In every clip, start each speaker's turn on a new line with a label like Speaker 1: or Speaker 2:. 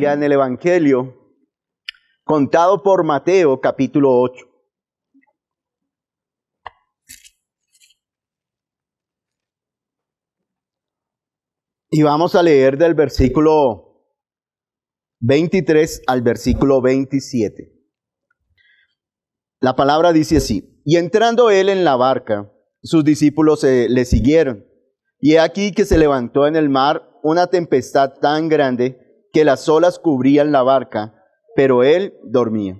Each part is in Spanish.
Speaker 1: Biblia en el Evangelio contado por Mateo, capítulo 8. Y vamos a leer del versículo 23 al versículo 27. La palabra dice así: y entrando él en la barca, sus discípulos le siguieron. Y he aquí que se levantó en el mar una tempestad tan grande que las olas cubrían la barca, pero él dormía.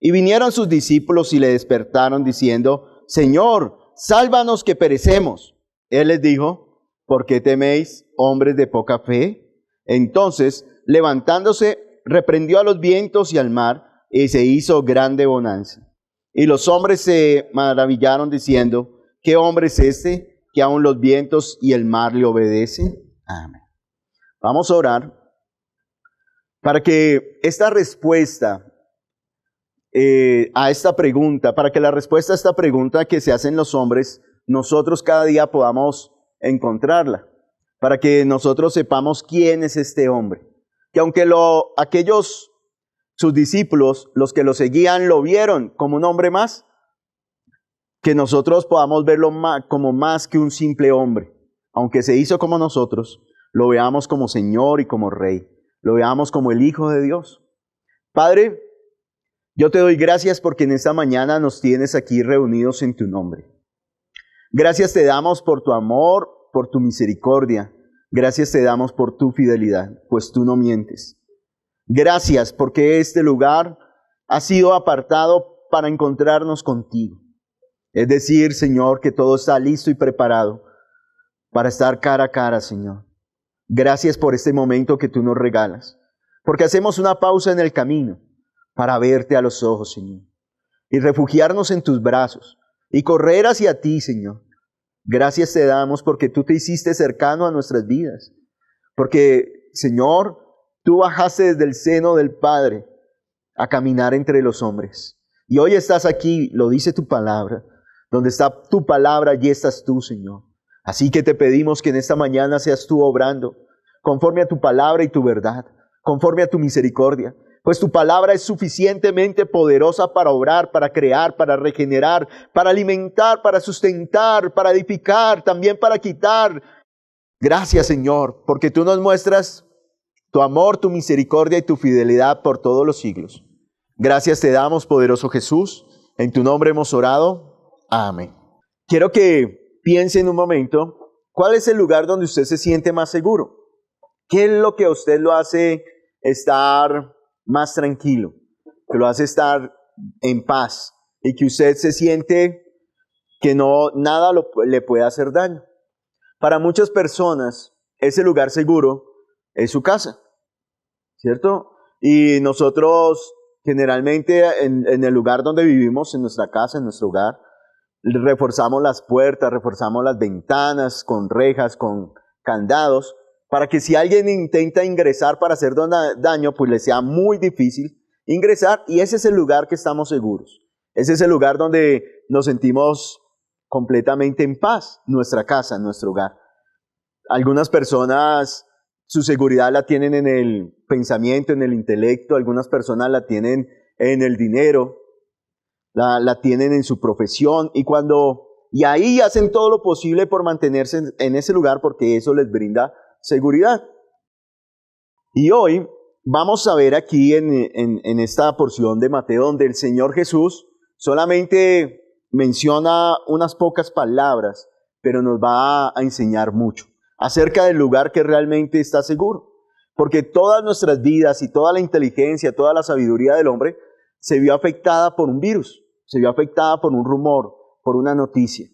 Speaker 1: Y vinieron sus discípulos y le despertaron diciendo: Señor, sálvanos que perecemos. Él les dijo: ¿por qué teméis, hombres de poca fe? Entonces, levantándose, reprendió a los vientos y al mar, y se hizo grande bonanza. Y los hombres se maravillaron diciendo: ¿qué hombre es este que aun los vientos y el mar le obedecen? Amén. Vamos a orar para que esta respuesta a esta pregunta, para que la respuesta a esta pregunta que se hacen los hombres, nosotros cada día podamos encontrarla, para que nosotros sepamos quién es este hombre. Que aunque aquellos sus discípulos, los que lo seguían, lo vieron como un hombre más, que nosotros podamos verlo como más que un simple hombre. Aunque se hizo como nosotros, lo veamos como Señor y como Rey. Lo veamos como el Hijo de Dios. Padre, yo te doy gracias porque en esta mañana nos tienes aquí reunidos en tu nombre. Gracias te damos por tu amor, por tu misericordia. Gracias te damos por tu fidelidad, pues tú no mientes. Gracias porque este lugar ha sido apartado para encontrarnos contigo. Es decir, Señor, que todo está listo y preparado para estar cara a cara, Señor. Gracias por este momento que tú nos regalas, porque hacemos una pausa en el camino para verte a los ojos, Señor, y refugiarnos en tus brazos y correr hacia ti, Señor. Gracias te damos porque tú te hiciste cercano a nuestras vidas, porque, Señor, tú bajaste desde el seno del Padre a caminar entre los hombres. Y hoy estás aquí, lo dice tu palabra. Donde está tu palabra, allí estás tú, Señor. Así que te pedimos que en esta mañana seas tú obrando, conforme a tu palabra y tu verdad, conforme a tu misericordia. Pues tu palabra es suficientemente poderosa para obrar, para crear, para regenerar, para alimentar, para sustentar, para edificar, también para quitar. Gracias, Señor, porque tú nos muestras tu amor, tu misericordia y tu fidelidad por todos los siglos. Gracias te damos, poderoso Jesús. En tu nombre hemos orado. Amén. Quiero que piense en un momento, ¿cuál es el lugar donde usted se siente más seguro? ¿Qué es lo que a usted lo hace estar más tranquilo? Que lo hace estar en paz y que usted se siente que nada le puede hacer daño. Para muchas personas, ese lugar seguro es su casa, ¿cierto? Y nosotros generalmente en el lugar donde vivimos, en nuestra casa, en nuestro hogar, reforzamos las puertas, reforzamos las ventanas con rejas, con candados, para que si alguien intenta ingresar para hacer daño, pues le sea muy difícil ingresar, y ese es el lugar que estamos seguros. Ese es el lugar donde nos sentimos completamente en paz, nuestra casa, nuestro hogar. Algunas personas su seguridad la tienen en el pensamiento, en el intelecto, algunas personas la tienen en el dinero, la tienen en su profesión, y ahí hacen todo lo posible por mantenerse en ese lugar porque eso les brinda seguridad. Y hoy vamos a ver aquí en esta porción de Mateo donde el Señor Jesús solamente menciona unas pocas palabras, pero nos va a enseñar mucho acerca del lugar que realmente está seguro. Porque todas nuestras vidas y toda la inteligencia, toda la sabiduría del hombre se vio afectada por un virus, se vio afectada por un rumor, por una noticia.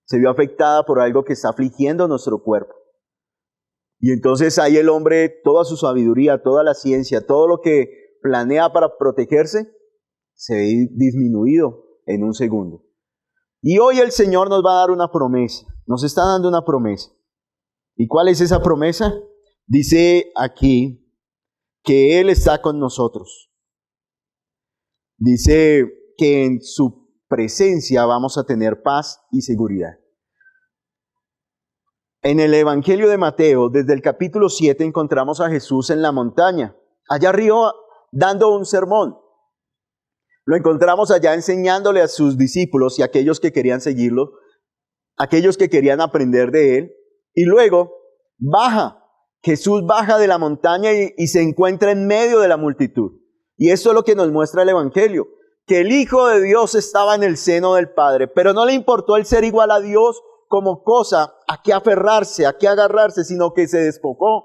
Speaker 1: Se vio afectada por algo que está afligiendo nuestro cuerpo. Y entonces ahí el hombre, toda su sabiduría, toda la ciencia, todo lo que planea para protegerse, se ve disminuido en un segundo. Y hoy el Señor nos va a dar una promesa, nos está dando una promesa. ¿Y cuál es esa promesa? Dice aquí que Él está con nosotros. Dice que en su presencia vamos a tener paz y seguridad. En el Evangelio de Mateo, desde el capítulo 7, encontramos a Jesús en la montaña, allá arriba dando un sermón. Lo encontramos allá enseñándole a sus discípulos y a aquellos que querían seguirlo, aquellos que querían aprender de él. Y luego Jesús baja de la montaña y se encuentra en medio de la multitud. Y eso es lo que nos muestra el Evangelio, que el Hijo de Dios estaba en el seno del Padre, pero no le importó el ser igual a Dios como cosa a que aferrarse, a que agarrarse, sino que se despojó,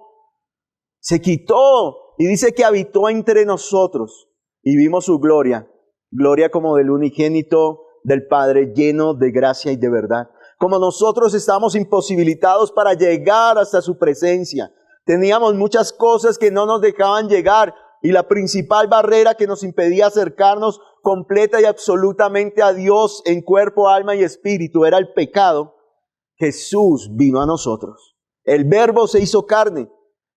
Speaker 1: se quitó y dice que habitó entre nosotros y vimos su gloria, gloria como del unigénito del Padre, lleno de gracia y de verdad. Como nosotros estamos imposibilitados para llegar hasta su presencia, teníamos muchas cosas que no nos dejaban llegar, y la principal barrera que nos impedía acercarnos completa y absolutamente a Dios en cuerpo, alma y espíritu era el pecado. Jesús vino a nosotros. El Verbo se hizo carne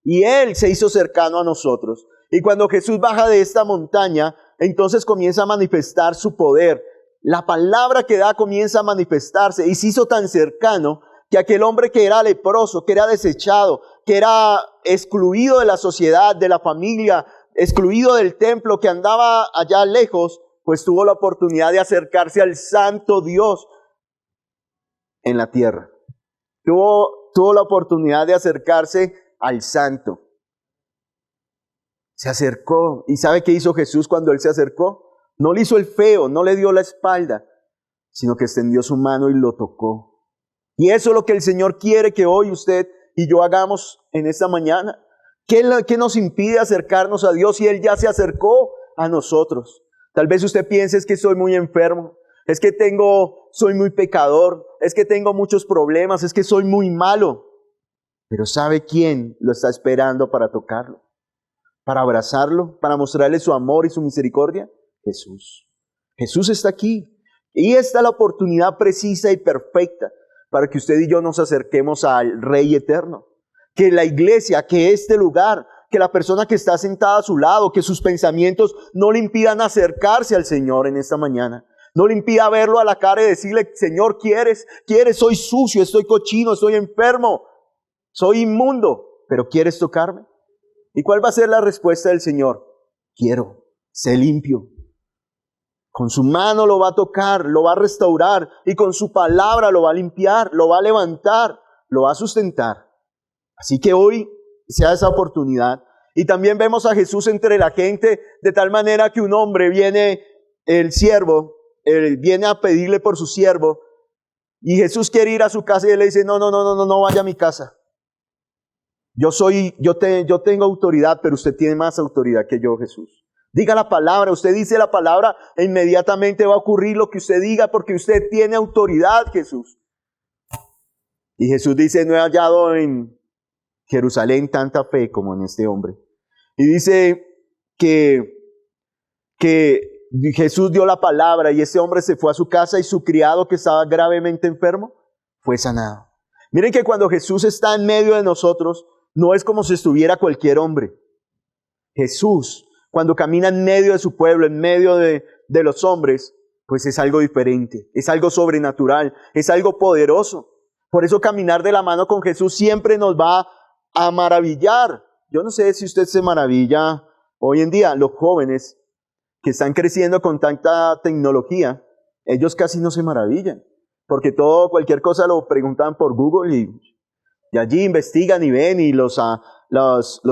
Speaker 1: y Él se hizo cercano a nosotros. Y cuando Jesús baja de esta montaña, entonces comienza a manifestar su poder. La palabra que da comienza a manifestarse y se hizo tan cercano que aquel hombre que era leproso, que era desechado, que era excluido de la sociedad, de la familia, excluido del templo, que andaba allá lejos, pues tuvo la oportunidad de acercarse al santo Dios en la tierra. Tuvo la oportunidad de acercarse al santo. Se acercó. ¿Y sabe qué hizo Jesús cuando Él se acercó? No le hizo el feo, no le dio la espalda, sino que extendió su mano y lo tocó. Y eso es lo que el Señor quiere que hoy usted y yo hagamos en esta mañana. ¿Qué nos impide acercarnos a Dios si Él ya se acercó a nosotros? Tal vez usted piense es que soy muy enfermo, es que soy muy pecador, es que tengo muchos problemas, es que soy muy malo. Pero ¿sabe quién lo está esperando para tocarlo? Para abrazarlo, para mostrarle su amor y su misericordia. Jesús. Jesús está aquí. Y esta es la oportunidad precisa y perfecta para que usted y yo nos acerquemos al Rey eterno. Que la iglesia, que este lugar, que la persona que está sentada a su lado, que sus pensamientos no le impidan acercarse al Señor en esta mañana. No le impida verlo a la cara y decirle, Señor, ¿quieres? Soy sucio, estoy cochino, estoy enfermo, soy inmundo, pero ¿quieres tocarme? ¿Y cuál va a ser la respuesta del Señor? Quiero, sé limpio. Con su mano lo va a tocar, lo va a restaurar y con su palabra lo va a limpiar, lo va a levantar, lo va a sustentar. Así que hoy sea esa oportunidad. Y también vemos a Jesús entre la gente de tal manera que un hombre el siervo, viene a pedirle por su siervo y Jesús quiere ir a su casa y él le dice, no vaya a mi casa. Yo tengo autoridad, pero usted tiene más autoridad que yo, Jesús. Diga la palabra, usted dice la palabra e inmediatamente va a ocurrir lo que usted diga porque usted tiene autoridad, Jesús. Y Jesús dice, no he hallado en Jerusalén tanta fe como en este hombre. Y dice que Jesús dio la palabra y ese hombre se fue a su casa y su criado que estaba gravemente enfermo fue sanado. Miren que cuando Jesús está en medio de nosotros, no es como si estuviera cualquier hombre. Jesús, cuando camina en medio de su pueblo, en medio de los hombres, pues es algo diferente, es algo sobrenatural, es algo poderoso. Por eso caminar de la mano con Jesús siempre nos va a maravillar. Yo no sé si usted se maravilla hoy en día, los jóvenes que están creciendo con tanta tecnología, ellos casi no se maravillan, porque cualquier cosa lo preguntan por Google y allí investigan y ven y los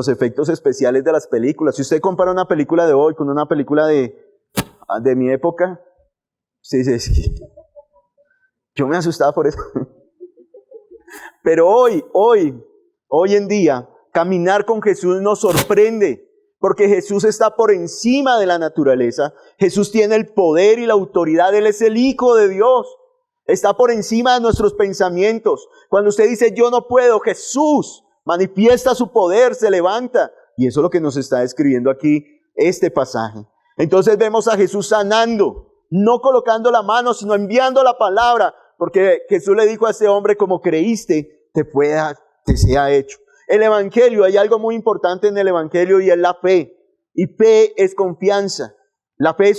Speaker 1: efectos especiales de las películas. Si usted compara una película de hoy con una película de mi época, usted dice, yo me asustaba por eso. Pero hoy en día, caminar con Jesús nos sorprende, porque Jesús está por encima de la naturaleza. Jesús tiene el poder y la autoridad, Él es el Hijo de Dios. Está por encima de nuestros pensamientos. Cuando usted dice, yo no puedo, Jesús manifiesta su poder, se levanta. Y eso es lo que nos está describiendo aquí este pasaje. Entonces vemos a Jesús sanando, no colocando la mano, sino enviando la palabra. Porque Jesús le dijo a ese hombre, como creíste, te sea hecho. El Evangelio, hay algo muy importante en el Evangelio y es la fe. Y fe es confianza. La fe,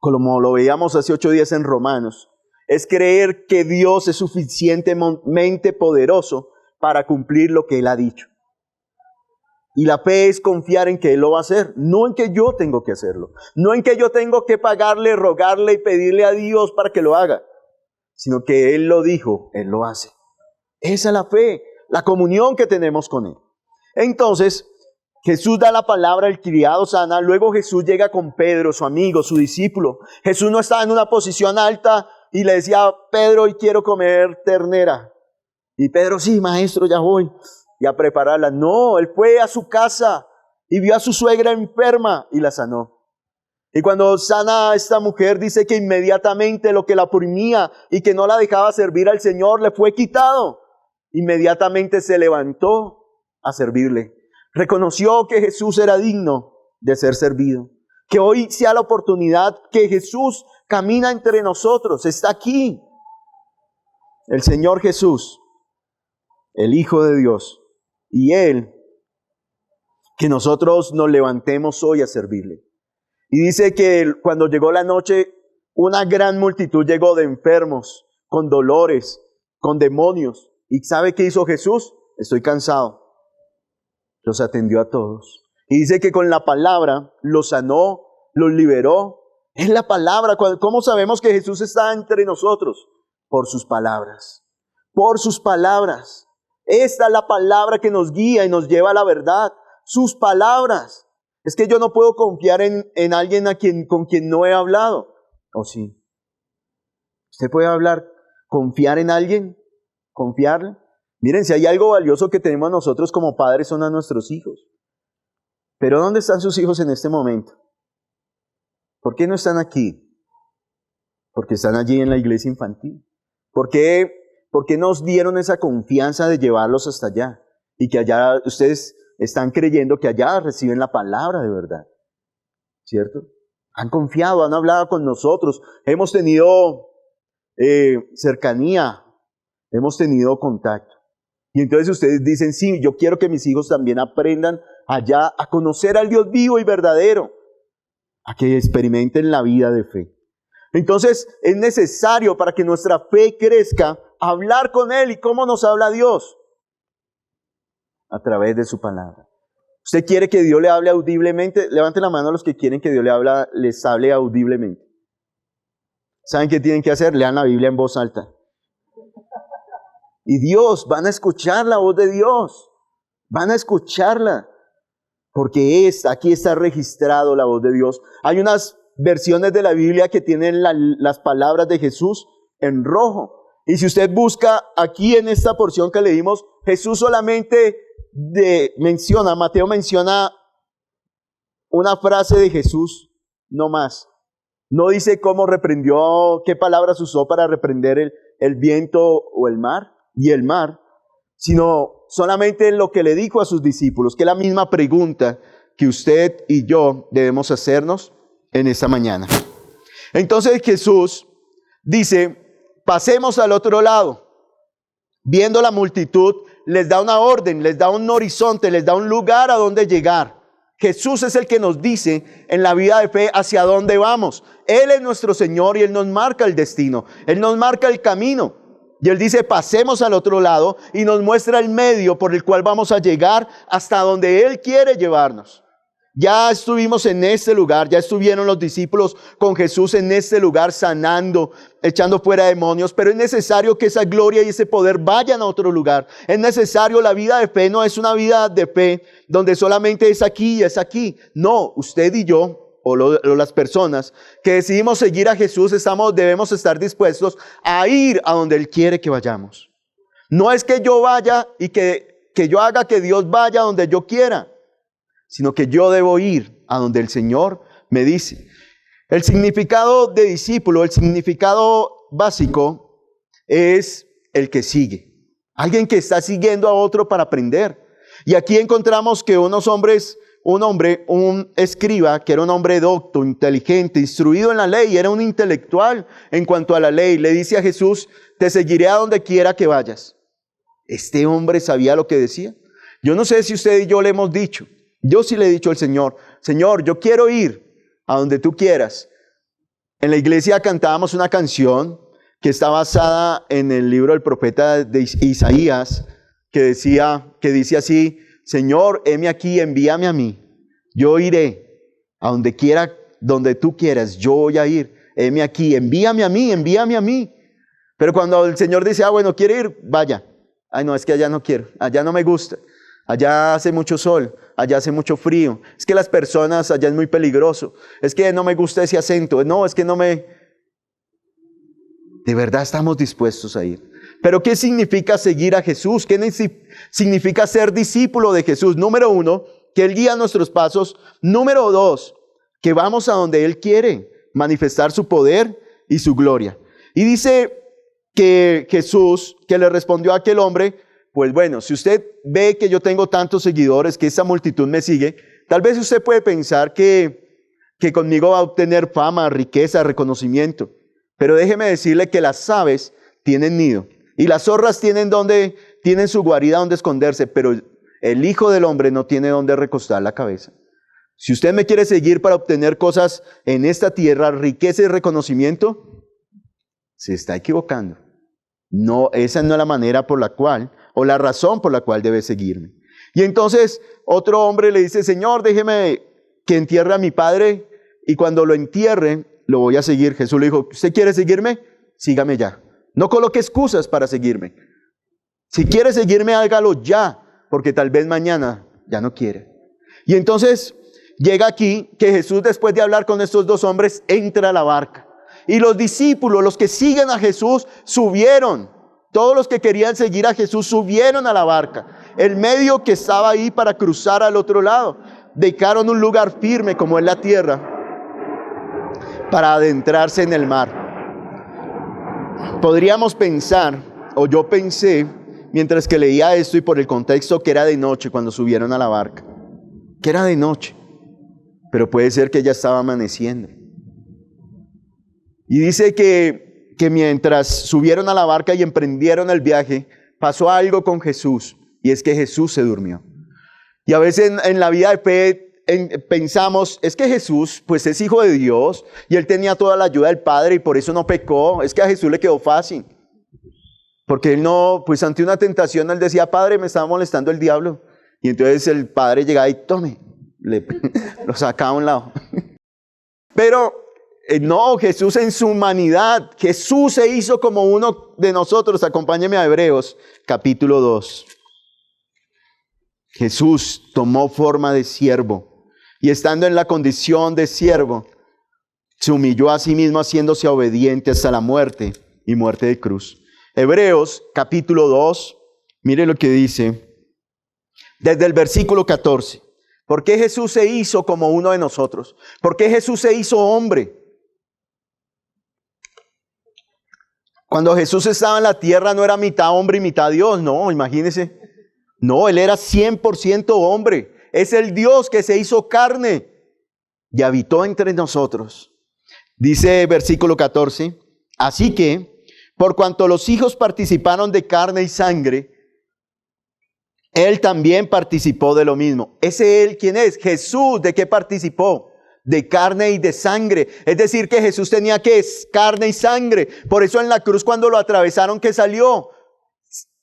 Speaker 1: como lo veíamos hace 8 días en Romanos, es creer que Dios es suficientemente poderoso para cumplir lo que Él ha dicho. Y la fe es confiar en que Él lo va a hacer, no en que yo tengo que hacerlo, no en que yo tengo que pagarle, rogarle y pedirle a Dios para que lo haga, sino que Él lo dijo, Él lo hace. Esa es la fe, la comunión que tenemos con Él. Entonces, Jesús da la palabra, el criado sana, luego Jesús llega con Pedro, su amigo, su discípulo. Jesús no estaba en una posición alta y le decía, Pedro, hoy quiero comer ternera. Y Pedro, sí, maestro, ya voy. Y a prepararla. No, él fue a su casa y vio a su suegra enferma y la sanó. Y cuando sana a esta mujer, dice que inmediatamente lo que la oprimía y que no la dejaba servir al Señor le fue quitado. Inmediatamente se levantó a servirle. Reconoció que Jesús era digno de ser servido. Que hoy sea la oportunidad que Jesús camina entre nosotros, está aquí. El Señor Jesús, el Hijo de Dios, y Él, que nosotros nos levantemos hoy a servirle. Y dice que cuando llegó la noche, una gran multitud llegó de enfermos, con dolores, con demonios. ¿Y sabe qué hizo Jesús? Estoy cansado. Los atendió a todos. Y dice que con la palabra los sanó, los liberó. Es la palabra. ¿Cómo sabemos que Jesús está entre nosotros? Por sus palabras. Por sus palabras. Esta es la palabra que nos guía y nos lleva a la verdad. Sus palabras. Es que yo no puedo confiar en alguien con quien no he hablado. ¿O sí? ¿Usted puede hablar, confiar en alguien? ¿Confiarle? Miren, si hay algo valioso que tenemos nosotros como padres son a nuestros hijos. Pero ¿dónde están sus hijos en este momento? ¿Por qué no están aquí? Porque están allí en la iglesia infantil. ¿Por qué nos dieron esa confianza de llevarlos hasta allá? Y que allá ustedes están creyendo que allá reciben la palabra de verdad. ¿Cierto? Han confiado, han hablado con nosotros. Hemos tenido cercanía. Hemos tenido contacto. Y entonces ustedes dicen, sí, yo quiero que mis hijos también aprendan allá a conocer al Dios vivo y verdadero, a que experimenten la vida de fe. Entonces es necesario para que nuestra fe crezca, hablar con Él. ¿Y cómo nos habla Dios? A través de su palabra. ¿Usted quiere que Dios le hable audiblemente? Levanten la mano a los que quieren que Dios les hable audiblemente. ¿Saben qué tienen que hacer? Lean la Biblia en voz alta. Y van a escuchar la voz de Dios. Van a escucharla. Porque aquí está registrado la voz de Dios. Hay unas versiones de la Biblia que tienen las palabras de Jesús en rojo. Y si usted busca aquí en esta porción que leímos, Jesús solamente Mateo menciona una frase de Jesús, no más. No dice cómo reprendió, qué palabras usó para reprender el viento o el mar. Y el mar, sino solamente lo que le dijo a sus discípulos, que es la misma pregunta que usted y yo debemos hacernos en esta mañana. Entonces Jesús dice, pasemos al otro lado. Viendo la multitud, les da una orden, les da un horizonte, les da un lugar a donde llegar. Jesús es el que nos dice en la vida de fe hacia dónde vamos. Él es nuestro Señor y Él nos marca el destino. Él nos marca el camino. Y Él dice, pasemos al otro lado y nos muestra el medio por el cual vamos a llegar hasta donde Él quiere llevarnos. Ya estuvimos en este lugar, ya estuvieron los discípulos con Jesús en este lugar sanando, echando fuera demonios, pero es necesario que esa gloria y ese poder vayan a otro lugar. Es necesario, la vida de fe no es una vida de fe donde solamente es aquí y es aquí. No, usted y yo, o las personas que decidimos seguir a Jesús, debemos estar dispuestos a ir a donde Él quiere que vayamos. No es que yo vaya y que yo haga que Dios vaya donde yo quiera, sino que yo debo ir a donde el Señor me dice. El significado de discípulo, el significado básico es el que sigue. Alguien que está siguiendo a otro para aprender. Y aquí encontramos que un escriba, que era un hombre docto, inteligente, instruido en la ley, era un intelectual en cuanto a la ley, le dice a Jesús, te seguiré a donde quiera que vayas. Este hombre sabía lo que decía. Yo no sé si usted y yo le hemos dicho, yo sí le he dicho al Señor, Señor, yo quiero ir a donde tú quieras. En la iglesia cantábamos una canción que está basada en el libro del profeta de Isaías, que dice así, Señor, heme aquí, envíame a mí. Yo iré a donde quiera, donde tú quieras, yo voy a ir. Heme aquí, envíame a mí, envíame a mí. Pero cuando el Señor dice, bueno, ¿quiere ir? Vaya. Ay, no, es que allá no quiero, allá no me gusta. Allá hace mucho sol, allá hace mucho frío. Es que las personas, allá es muy peligroso. Es que no me gusta ese acento. No, es que no me... De verdad estamos dispuestos a ir. Pero ¿qué significa seguir a Jesús? ¿Qué significa ser discípulo de Jesús? Número 1, que Él guía nuestros pasos. Número 2, que vamos a donde Él quiere manifestar su poder y su gloria. Y dice que Jesús, que le respondió a aquel hombre, pues bueno, si usted ve que yo tengo tantos seguidores, que esa multitud me sigue, tal vez usted puede pensar que conmigo va a obtener fama, riqueza, reconocimiento. Pero déjeme decirle que las aves tienen nido y las zorras tienen su guarida donde esconderse, pero el Hijo del Hombre no tiene donde recostar la cabeza. Si usted me quiere seguir para obtener cosas en esta tierra, riqueza y reconocimiento, se está equivocando. No, esa no es la manera por la cual, o la razón por la cual debe seguirme. Y entonces otro hombre le dice, Señor, déjeme que entierre a mi padre y cuando lo entierre, lo voy a seguir. Jesús le dijo, ¿usted quiere seguirme? Sígame ya. No coloque excusas para seguirme. Si quiere seguirme, hágalo ya, porque tal vez mañana ya no quiere. Y entonces llega aquí que Jesús, después de hablar con estos dos hombres, entra a la barca. Y los discípulos, los que siguen a Jesús, subieron. Todos los que querían seguir a Jesús subieron a la barca. El medio que estaba ahí para cruzar al otro lado. Dejaron un lugar firme como es la tierra para adentrarse en el mar. Podríamos pensar, o yo pensé, mientras que leía esto y por el contexto, que era de noche cuando subieron a la barca. Que era de noche. Pero puede ser que ya estaba amaneciendo. Y dice que mientras subieron a la barca y emprendieron el viaje, pasó algo con Jesús. Y es que Jesús se durmió. Y a veces en la vida de fe pensamos, es que Jesús pues es hijo de Dios y Él tenía toda la ayuda del Padre y por eso no pecó. Es que a Jesús le quedó fácil. Porque Él no, pues ante una tentación Él decía, Padre, me estaba molestando el diablo. Y entonces el Padre llegaba y tome, lo sacaba a un lado. Pero no, Jesús en su humanidad, Jesús se hizo como uno de nosotros. Acompáñeme a Hebreos, capítulo 2. Jesús tomó forma de siervo y estando en la condición de siervo, se humilló a sí mismo haciéndose obediente hasta la muerte y muerte de cruz. Hebreos, capítulo 2, mire lo que dice, desde el versículo 14. ¿Por qué Jesús se hizo como uno de nosotros? ¿Por qué Jesús se hizo hombre? Cuando Jesús estaba en la tierra no era mitad hombre y mitad Dios, no, imagínense. No, Él era 100% hombre. Es el Dios que se hizo carne y habitó entre nosotros. Dice versículo 14, así que, por cuanto los hijos participaron de carne y sangre, Él también participó de lo mismo. ¿Ese Él quién es? Jesús, ¿de qué participó? De carne y de sangre. Es decir, que Jesús tenía que carne y sangre. Por eso en la cruz cuando lo atravesaron, ¿qué salió?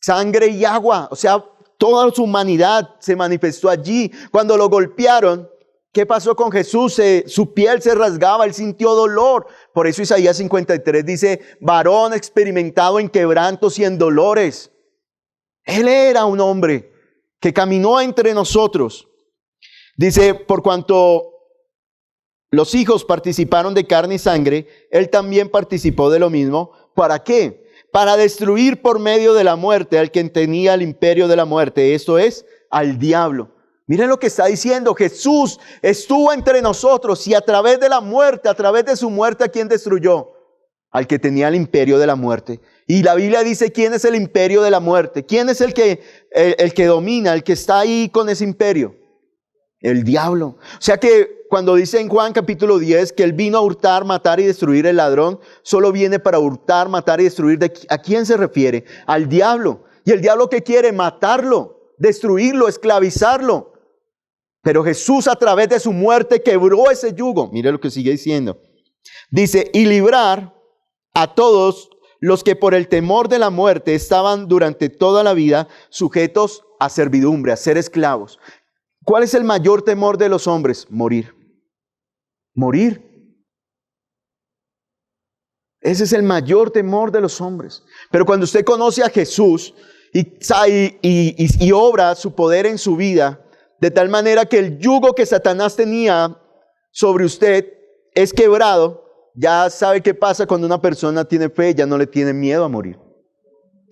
Speaker 1: Sangre y agua. O sea, toda su humanidad se manifestó allí. Cuando lo golpearon, ¿qué pasó con Jesús? Su piel se rasgaba, Él sintió dolor. Por eso Isaías 53 dice, varón experimentado en quebrantos y en dolores. Él era un hombre que caminó entre nosotros. Dice, por cuanto los hijos participaron de carne y sangre, Él también participó de lo mismo. ¿Para qué? Para destruir por medio de la muerte al que tenía el imperio de la muerte, esto es, al diablo. Miren lo que está diciendo, Jesús estuvo entre nosotros y a través de la muerte, a través de su muerte, ¿a quién destruyó? Al que tenía el imperio de la muerte. Y la Biblia dice, ¿quién es el imperio de la muerte? ¿Quién es el que domina, el que está ahí con ese imperio? El diablo. O sea que cuando dice en Juan capítulo 10 que Él vino a hurtar, matar y destruir, el ladrón solo viene para hurtar, matar y destruir. ¿A quién se refiere? Al diablo. ¿Y el diablo qué quiere? Matarlo, destruirlo, esclavizarlo. Pero Jesús a través de su muerte quebró ese yugo. Mire lo que sigue diciendo. Dice, y librar a todos los que por el temor de la muerte estaban durante toda la vida sujetos a servidumbre, a ser esclavos. ¿Cuál es el mayor temor de los hombres? Morir. Morir. Ese es el mayor temor de los hombres. Pero cuando usted conoce a Jesús y obra su poder en su vida, de tal manera que el yugo que Satanás tenía sobre usted es quebrado, ya sabe qué pasa cuando una persona tiene fe, ya no le tiene miedo a morir.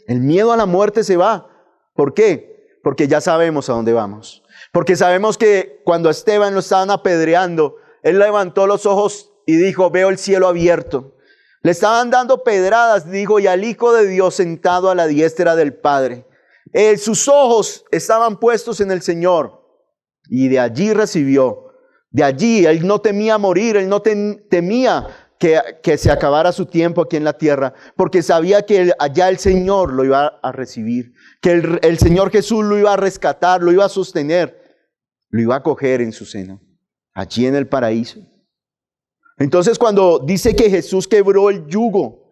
Speaker 1: El miedo a la muerte se va. ¿Por qué? Porque ya sabemos a dónde vamos. Porque sabemos que cuando a Esteban lo estaban apedreando, él levantó los ojos y dijo, veo el cielo abierto. Le estaban dando pedradas, dijo, y al Hijo de Dios sentado a la diestra del Padre. Sus ojos estaban puestos en el Señor. Y de allí recibió. De allí, él no temía morir, él no temía que se acabara su tiempo aquí en la tierra, porque sabía que allá el Señor lo iba a recibir, que el Señor Jesús lo iba a rescatar, lo iba a sostener, lo iba a coger en su seno, allí en el paraíso. Entonces cuando dice que Jesús quebró el yugo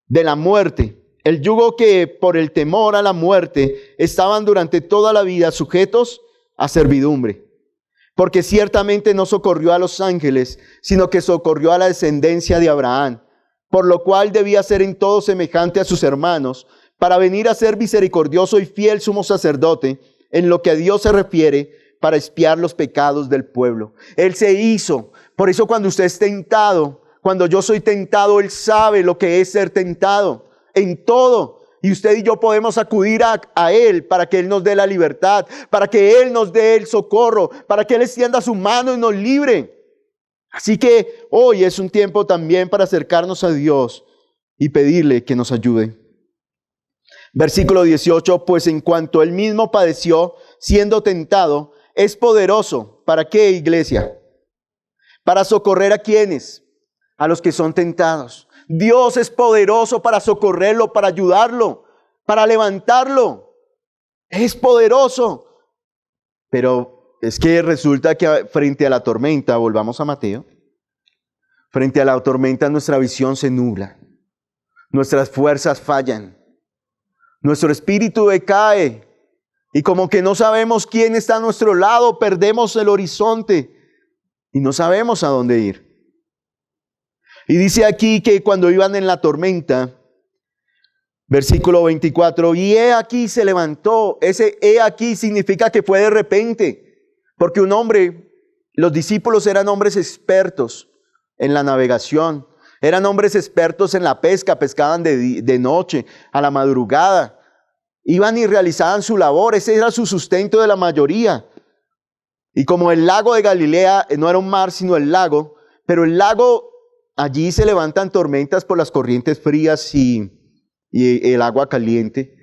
Speaker 1: de la muerte, el yugo que por el temor a la muerte estaban durante toda la vida sujetos a servidumbre. Porque ciertamente no socorrió a los ángeles, sino que socorrió a la descendencia de Abraham, por lo cual debía ser en todo semejante a sus hermanos, para venir a ser misericordioso y fiel sumo sacerdote, en lo que a Dios se refiere, para expiar los pecados del pueblo. Él se hizo. Por eso cuando usted es tentado, cuando yo soy tentado, Él sabe lo que es ser tentado, en todo. Y usted y yo podemos acudir a Él para que Él nos dé la libertad, para que Él nos dé el socorro, para que Él extienda su mano y nos libre. Así que hoy es un tiempo también para acercarnos a Dios y pedirle que nos ayude. Versículo 18, pues en cuanto Él mismo padeció siendo tentado, es poderoso. ¿Para qué, iglesia? Para socorrer a quienes, a los que son tentados. Dios es poderoso para socorrerlo, para ayudarlo, para levantarlo. Es poderoso. Pero es que resulta que frente a la tormenta, volvamos a Mateo, frente a la tormenta nuestra visión se nubla, nuestras fuerzas fallan, nuestro espíritu decae y como que no sabemos quién está a nuestro lado, perdemos el horizonte y no sabemos a dónde ir. Y dice aquí que cuando iban en la tormenta, versículo 24, y he aquí se levantó. Ese he aquí significa que fue de repente, porque un hombre, los discípulos eran hombres expertos en la navegación, eran hombres expertos en la pesca, pescaban de noche, a la madrugada, iban y realizaban su labor, ese era su sustento de la mayoría. Y como el lago de Galilea no era un mar sino el lago, pero el lago, allí se levantan tormentas por las corrientes frías y el agua caliente.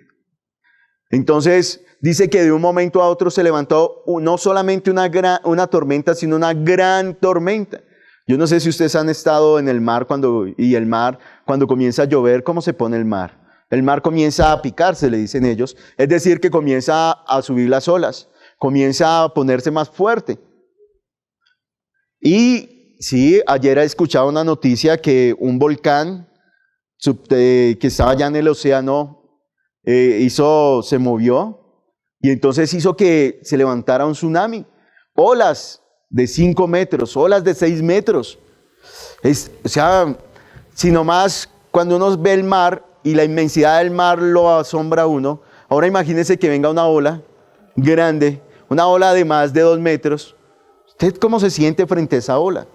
Speaker 1: Entonces dice que de un momento a otro se levantó no solamente una tormenta, sino una gran tormenta. Yo no sé si ustedes han estado en el mar el mar cuando comienza a llover, ¿cómo se pone el mar? El mar comienza a picarse, le dicen ellos. Es decir, que comienza a subir las olas, comienza a ponerse más fuerte. Y sí, ayer he escuchado una noticia que un volcán que estaba allá en el océano se movió y entonces hizo que se levantara un tsunami. Olas de 5 metros, olas de 6 metros. Si nomás cuando uno ve el mar y la inmensidad del mar lo asombra a uno, ahora imagínese que venga una ola grande, una ola de más de 2 metros. ¿Usted cómo se siente frente a esa ola?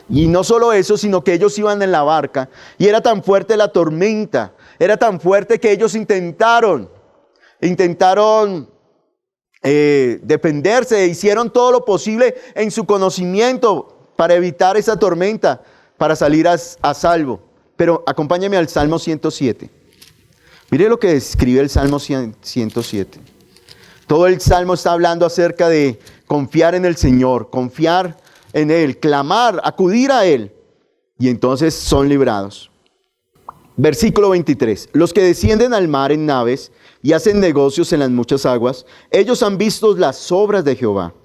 Speaker 1: Y no solo eso, sino que ellos iban en la barca y era tan fuerte la tormenta, era tan fuerte que ellos intentaron defenderse, hicieron todo lo posible en su conocimiento para evitar esa tormenta, para salir a salvo. Pero acompáñame al Salmo 107. Mire lo que escribe el Salmo 107. Todo el Salmo está hablando acerca de confiar en el Señor, confiar en Él, clamar, acudir a Él, y entonces son librados. Versículo 23. Los que descienden al mar en naves y hacen negocios en las muchas aguas, ellos han visto las obras de Jehová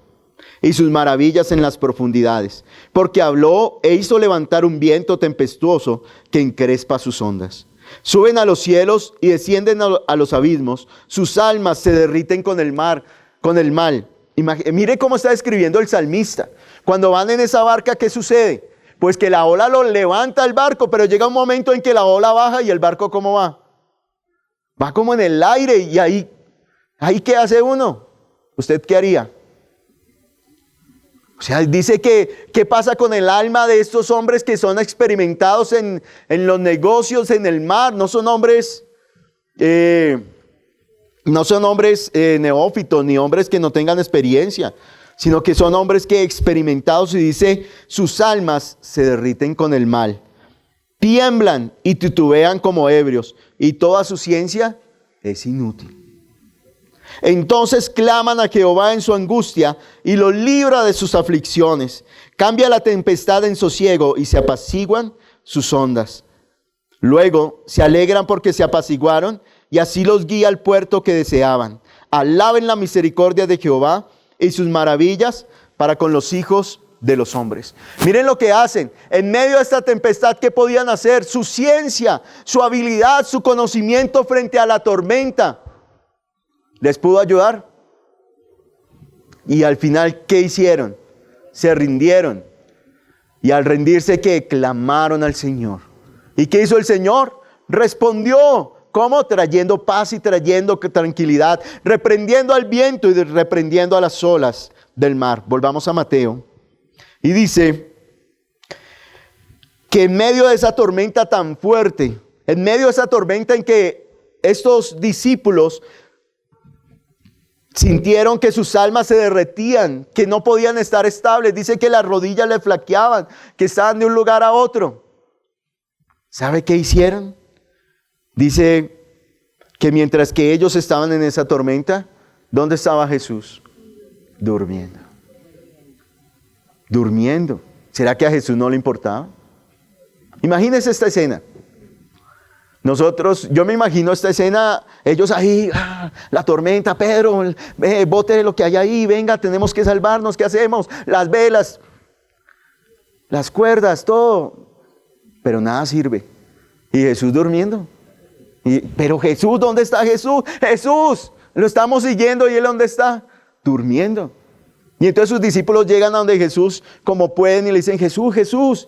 Speaker 1: y sus maravillas en las profundidades, porque habló e hizo levantar un viento tempestuoso que encrespa sus ondas. Suben a los cielos y descienden a los abismos. Sus almas se derriten con el mar, con el mal. Mire cómo está describiendo el salmista. Cuando van en esa barca, ¿qué sucede? Pues que la ola lo levanta el barco, pero llega un momento en que la ola baja y el barco ¿cómo va? Va como en el aire y ahí ¿qué hace uno? ¿Usted qué haría? O sea, dice que ¿qué pasa con el alma de estos hombres que son experimentados en los negocios, en el mar? No son hombres neófitos, ni hombres que no tengan experiencia, sino que son hombres que experimentados, y dice, sus almas se derriten con el mal. Tiemblan y titubean como ebrios, y toda su ciencia es inútil. Entonces claman a Jehová en su angustia y los libra de sus aflicciones. Cambia la tempestad en sosiego y se apaciguan sus ondas. Luego se alegran porque se apaciguaron y así los guía al puerto que deseaban. Alaben la misericordia de Jehová y sus maravillas para con los hijos de los hombres. Miren lo que hacen. En medio de esta tempestad, ¿qué podían hacer? Su ciencia, su habilidad, su conocimiento frente a la tormenta ¿les pudo ayudar? Y al final, ¿qué hicieron? Se rindieron. Y al rendirse, ¿qué? Clamaron al Señor. ¿Y qué hizo el Señor? Respondió. ¿Cómo? Trayendo paz y trayendo tranquilidad, reprendiendo al viento y reprendiendo a las olas del mar. Volvamos a Mateo. Y dice que en medio de esa tormenta tan fuerte, en medio de esa tormenta en que estos discípulos sintieron que sus almas se derretían, que no podían estar estables. Dice que las rodillas le flaqueaban, que estaban de un lugar a otro. ¿Sabe qué hicieron? Dice que mientras que ellos estaban en esa tormenta, ¿dónde estaba Jesús? Durmiendo. Durmiendo. ¿Será que a Jesús no le importaba? Imagínense esta escena. Yo me imagino esta escena, ellos ahí, la tormenta, Pedro, bote lo que hay ahí, venga, tenemos que salvarnos, ¿qué hacemos? Las velas, las cuerdas, todo, pero nada sirve. Y Jesús durmiendo. Pero Jesús, ¿dónde está Jesús? Jesús, lo estamos siguiendo y Él ¿dónde está? Durmiendo. Y entonces sus discípulos llegan a donde Jesús como pueden y le dicen, Jesús,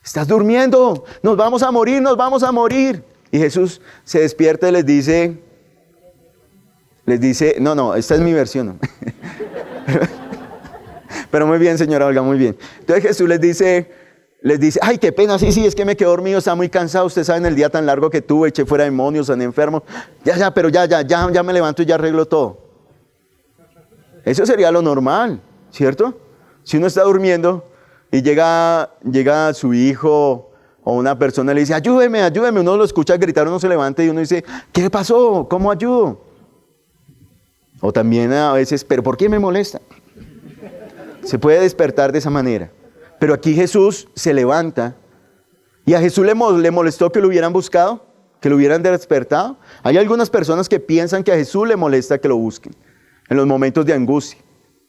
Speaker 1: estás durmiendo, nos vamos a morir. Y Jesús se despierta y les dice, no, esta es mi versión. ¿No? Pero muy bien, señora Olga, muy bien. Entonces Jesús les dice, ay, qué pena, sí, es que me quedé dormido, estaba muy cansado, ustedes saben el día tan largo que tuve, eché fuera demonios, sané enfermos, pero ya me levanto y ya arreglo todo. Eso sería lo normal, ¿cierto? Si uno está durmiendo y llega su hijo o una persona y le dice, ayúdeme, uno lo escucha gritar, uno se levanta y uno dice, ¿qué pasó? ¿Cómo ayudo? O también a veces, ¿pero por qué me molesta? Se puede despertar de esa manera. Pero aquí Jesús se levanta y a Jesús le molestó que lo hubieran buscado, que lo hubieran despertado. Hay algunas personas que piensan que a Jesús le molesta que lo busquen en los momentos de angustia.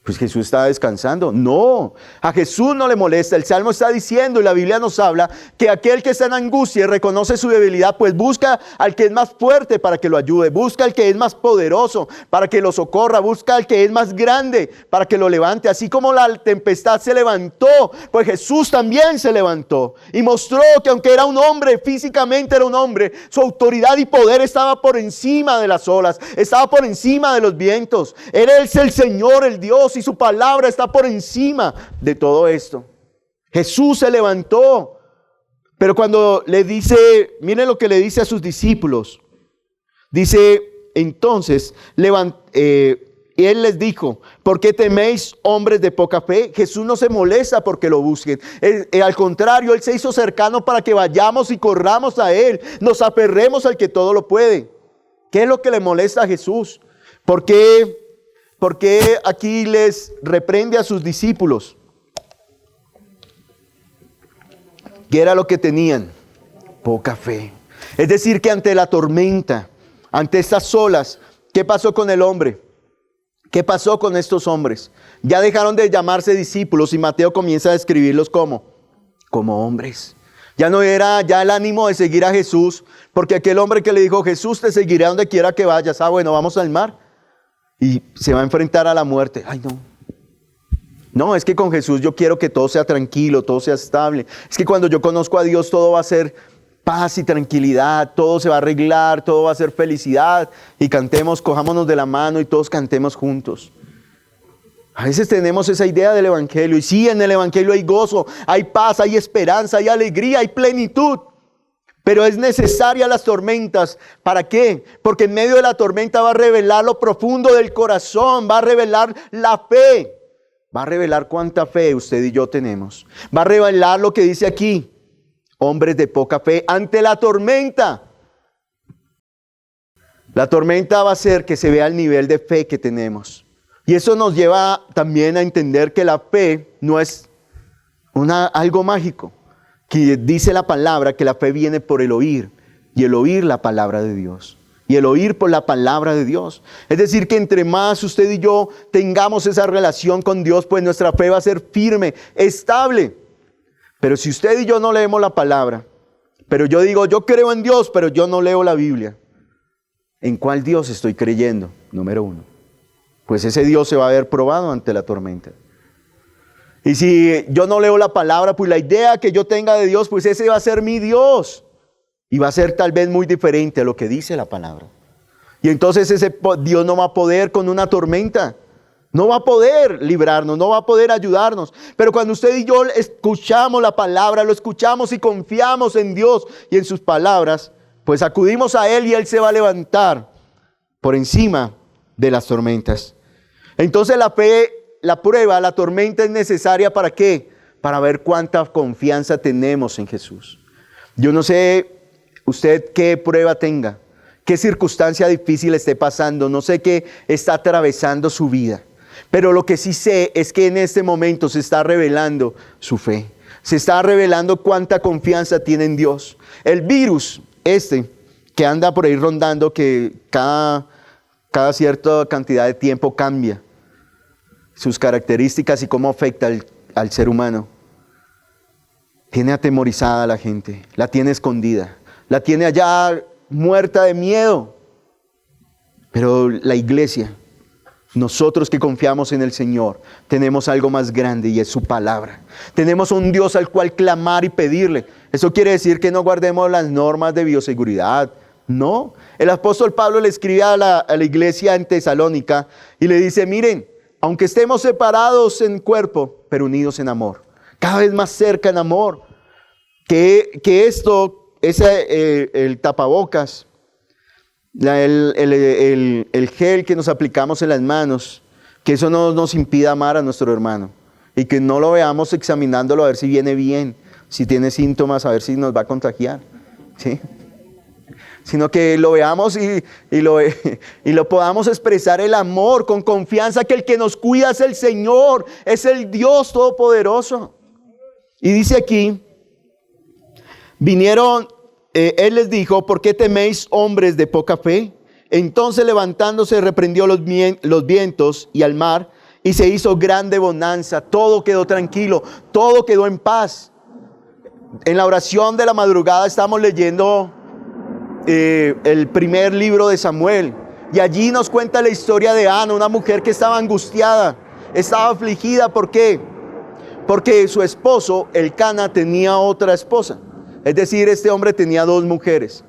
Speaker 1: Pues Jesús estaba descansando. No, a Jesús no le molesta. El Salmo está diciendo y la Biblia nos habla que aquel que está en angustia y reconoce su debilidad, pues busca al que es más fuerte para que lo ayude. Busca al que es más poderoso para que lo socorra. Busca al que es más grande para que lo levante. Así como la tempestad se levantó, pues Jesús también se levantó. Y mostró que aunque era un hombre, físicamente era un hombre, su autoridad y poder estaba por encima de las olas. Estaba por encima de los vientos. Él es el Señor, el Dios. Y su palabra está por encima de todo esto. Jesús se levantó. Pero cuando le dice, miren lo que le dice a sus discípulos. Dice, entonces, él les dijo, ¿por qué teméis, hombres de poca fe? Jesús no se molesta porque lo busquen. Al contrario, Él se hizo cercano para que vayamos y corramos a Él. Nos aferremos al que todo lo puede. ¿Qué es lo que le molesta a Jesús? ¿Por qué aquí les reprende a sus discípulos? ¿Qué era lo que tenían? Poca fe. Es decir, que ante la tormenta, ante estas olas, ¿qué pasó con el hombre? ¿Qué pasó con estos hombres? Ya dejaron de llamarse discípulos y Mateo comienza a describirlos como hombres. Ya no era ya el ánimo de seguir a Jesús, porque aquel hombre que le dijo, Jesús te seguirá donde quiera que vayas. Ah, bueno, vamos al mar. Y se va a enfrentar a la muerte. Ay, no. No, es que con Jesús yo quiero que todo sea tranquilo, todo sea estable. Es que cuando yo conozco a Dios todo va a ser paz y tranquilidad, todo se va a arreglar, todo va a ser felicidad. Y cantemos, cojámonos de la mano y todos cantemos juntos. A veces tenemos esa idea del Evangelio. Y sí, en el Evangelio hay gozo, hay paz, hay esperanza, hay alegría, hay plenitud. Pero es necesaria las tormentas. ¿Para qué? Porque en medio de la tormenta va a revelar lo profundo del corazón, va a revelar la fe. Va a revelar cuánta fe usted y yo tenemos. Va a revelar lo que dice aquí. Hombres de poca fe ante la tormenta. La tormenta va a hacer que se vea el nivel de fe que tenemos. Y eso nos lleva también a entender que la fe no es algo mágico. Que dice la palabra que la fe viene por el oír. Y el oír la palabra de Dios. Y el oír por la palabra de Dios. Es decir, que entre más usted y yo tengamos esa relación con Dios, pues nuestra fe va a ser firme, estable. Pero si usted y yo no leemos la palabra, pero yo digo, yo creo en Dios, pero yo no leo la Biblia, ¿en cuál Dios estoy creyendo? Número uno. Pues ese Dios se va a ver probado ante la tormenta. Y si yo no leo la palabra, pues la idea que yo tenga de Dios, pues ese va a ser mi Dios. Y va a ser tal vez muy diferente a lo que dice la palabra. Y entonces ese Dios no va a poder con una tormenta. No va a poder librarnos, no va a poder ayudarnos. Pero cuando usted y yo escuchamos la palabra, lo escuchamos y confiamos en Dios y en sus palabras, pues acudimos a Él y Él se va a levantar por encima de las tormentas. Entonces la fe, la prueba, la tormenta es necesaria ¿para qué? Para ver cuánta confianza tenemos en Jesús. Yo no sé usted qué prueba tenga, qué circunstancia difícil esté pasando, no sé qué está atravesando su vida. Pero lo que sí sé es que en este momento se está revelando su fe. Se está revelando cuánta confianza tiene en Dios. El virus que anda por ahí rondando, que cada cierta cantidad de tiempo cambia sus características y cómo afecta al ser humano. Tiene atemorizada a la gente, la tiene escondida, la tiene allá muerta de miedo. Pero la iglesia, nosotros que confiamos en el Señor, tenemos algo más grande y es su palabra. Tenemos un Dios al cual clamar y pedirle. Eso quiere decir que no guardemos las normas de bioseguridad. No, el apóstol Pablo le escribe a la iglesia en Tesalónica y le dice, miren, aunque estemos separados en cuerpo, pero unidos en amor. Cada vez más cerca en amor. Que esto, el tapabocas, el gel que nos aplicamos en las manos, que eso no nos impida amar a nuestro hermano. Y que no lo veamos examinándolo a ver si viene bien, si tiene síntomas, a ver si nos va a contagiar. ¿Sí? Sino que lo veamos y lo podamos expresar el amor con confianza que el que nos cuida es el Señor, es el Dios Todopoderoso. Y dice aquí, vinieron, Él les dijo, ¿por qué teméis hombres de poca fe? Entonces levantándose reprendió los vientos y al mar y se hizo grande bonanza, todo quedó tranquilo, todo quedó en paz. En la oración de la madrugada estamos leyendo el primer libro de Samuel y allí nos cuenta la historia de Ana, una mujer que estaba angustiada, estaba afligida. ¿Por qué? Porque su esposo, Elcana, tenía otra esposa. Es decir, este hombre tenía dos mujeres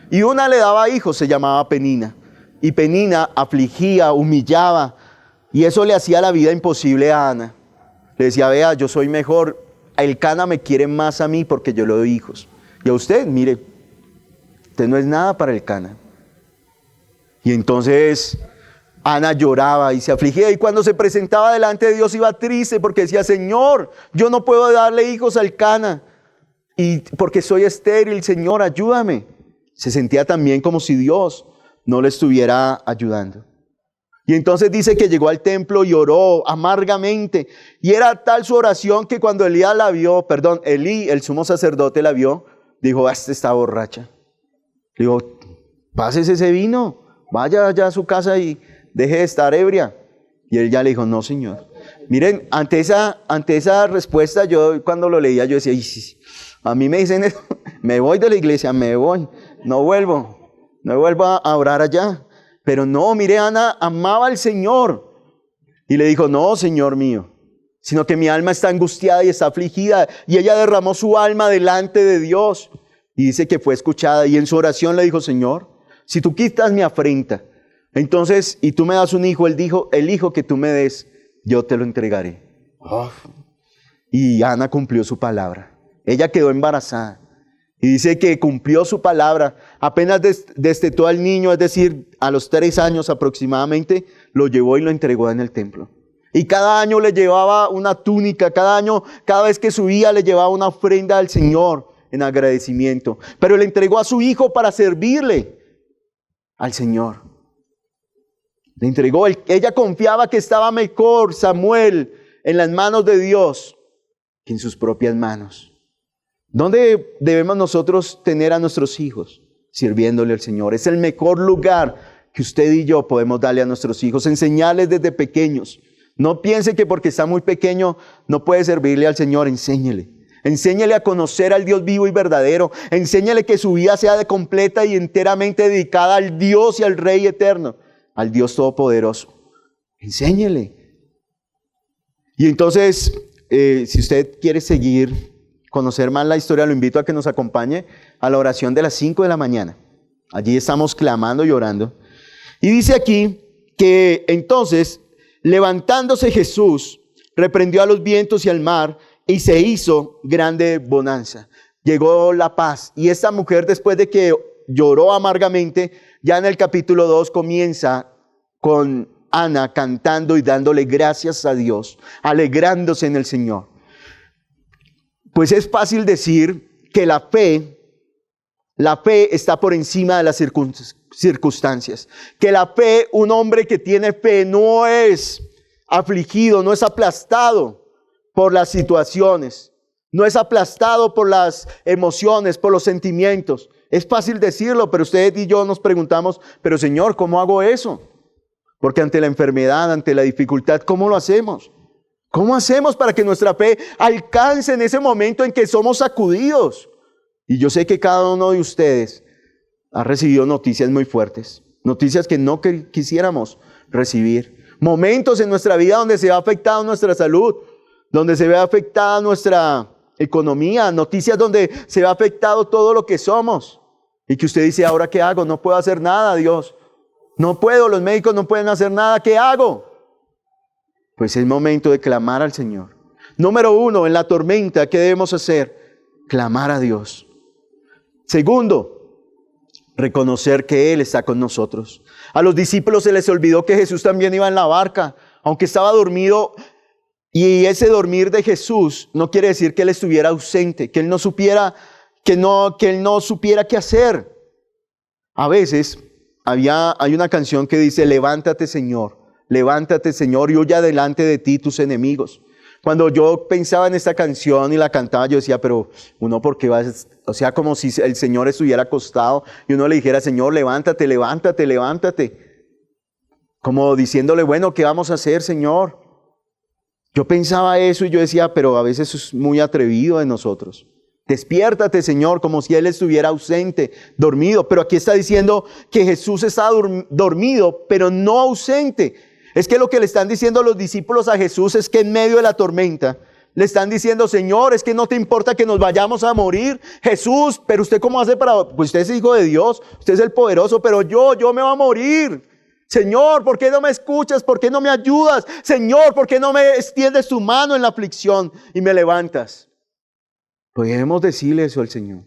Speaker 1: y una le daba hijos, se llamaba Penina, y Penina afligía, humillaba, y eso le hacía la vida imposible a Ana. Le decía, vea, yo soy mejor, Elcana me quiere más a mí porque yo le doy hijos, y a usted, mire, usted no es nada para Elcana. Y entonces Ana lloraba y se afligía, y cuando se presentaba delante de Dios iba triste porque decía, Señor, yo no puedo darle hijos a Elcana, y porque soy estéril, Señor, ayúdame. Se sentía también como si Dios no le estuviera ayudando. Y entonces dice que llegó al templo y oró amargamente. Y era tal su oración que cuando Elí, el sumo sacerdote, la vio, dijo, esta está borracha. Le dijo, pásese ese vino, vaya allá a su casa y deje de estar ebria. Y él ya le dijo, no, Señor. Miren, ante esa respuesta, yo cuando lo leía, yo decía, A mí me dicen eso, me voy de la iglesia, me voy, no vuelvo a orar allá. Pero no, mire, Ana amaba al Señor. Y le dijo, no, Señor mío, sino que mi alma está angustiada y está afligida. Y ella derramó su alma delante de Dios. Y dice que fue escuchada. Y en su oración le dijo, Señor, si tú quitas mi afrenta, entonces, y tú me das un hijo, el hijo que tú me des, yo te lo entregaré. Oh. Y Ana cumplió su palabra. Ella quedó embarazada. Y dice que cumplió su palabra. Apenas destetó al niño, es decir, a los 3 años aproximadamente, lo llevó y lo entregó en el templo. Y cada año le llevaba una túnica, cada vez que subía le llevaba una ofrenda al Señor en agradecimiento. Pero le entregó a su hijo para servirle al Señor. Le entregó, ella confiaba que estaba mejor Samuel en las manos de Dios que en sus propias manos. ¿Dónde debemos nosotros tener a nuestros hijos? Sirviéndole al Señor. Es el mejor lugar que usted y yo podemos darle a nuestros hijos, enseñarles desde pequeños. No piense que porque está muy pequeño no puede servirle al Señor, enséñele. Enséñele a conocer al Dios vivo y verdadero. Enséñele que su vida sea completa y enteramente dedicada al Dios y al Rey eterno, al Dios todopoderoso. Enséñele. Y entonces, si usted quiere conocer más la historia, lo invito a que nos acompañe a la oración de las 5 de la mañana. Allí estamos clamando y orando. Y dice aquí que entonces, levantándose Jesús, reprendió a los vientos y al mar, y se hizo grande bonanza. Llegó la paz. Y esta mujer, después de que lloró amargamente, ya en el capítulo 2 comienza con Ana cantando y dándole gracias a Dios, alegrándose en el Señor. Pues es fácil decir que la fe está por encima de las circunstancias. Que la fe, un hombre que tiene fe no es afligido, no es aplastado por las situaciones, no es aplastado por las emociones, por los sentimientos. Es fácil decirlo, pero usted y yo nos preguntamos, pero Señor, ¿cómo hago eso? Porque ante la enfermedad, ante la dificultad, ¿cómo lo hacemos? ¿Cómo hacemos para que nuestra fe alcance en ese momento en que somos sacudidos? Y yo sé que cada uno de ustedes ha recibido noticias muy fuertes, noticias que no quisiéramos recibir. Momentos en nuestra vida donde se ve afectada nuestra salud, donde se ve afectada nuestra economía, noticias donde se ve afectado todo lo que somos. Y que usted dice, ¿ahora qué hago? No puedo hacer nada, Dios. No puedo, los médicos no pueden hacer nada, ¿qué hago? Pues es momento de clamar al Señor. Número 1, en la tormenta, ¿qué debemos hacer? Clamar a Dios. Segundo, reconocer que Él está con nosotros. A los discípulos se les olvidó que Jesús también iba en la barca, aunque estaba dormido. Y ese dormir de Jesús no quiere decir que Él estuviera ausente, que Él no supiera, que Él no supiera qué hacer. A veces hay una canción que dice, levántate Señor, y huya delante de ti tus enemigos. Cuando yo pensaba en esta canción y la cantaba, yo decía, pero uno, ¿por qué va? O sea, como si el Señor estuviera acostado y uno le dijera, Señor, levántate, levántate, levántate. Como diciéndole, bueno, ¿qué vamos a hacer, Señor? Yo pensaba eso y yo decía, pero a veces es muy atrevido de nosotros. Despiértate, Señor, como si Él estuviera ausente, dormido. Pero aquí está diciendo que Jesús está dormido, pero no ausente. Es que lo que le están diciendo los discípulos a Jesús es que en medio de la tormenta le están diciendo, Señor, es que no te importa que nos vayamos a morir. Jesús, pero usted ¿cómo hace para...? Pues usted es hijo de Dios, usted es el poderoso, pero yo me voy a morir. Señor, ¿por qué no me escuchas? ¿Por qué no me ayudas? Señor, ¿por qué no me extiendes tu mano en la aflicción y me levantas? Podemos decirle eso al Señor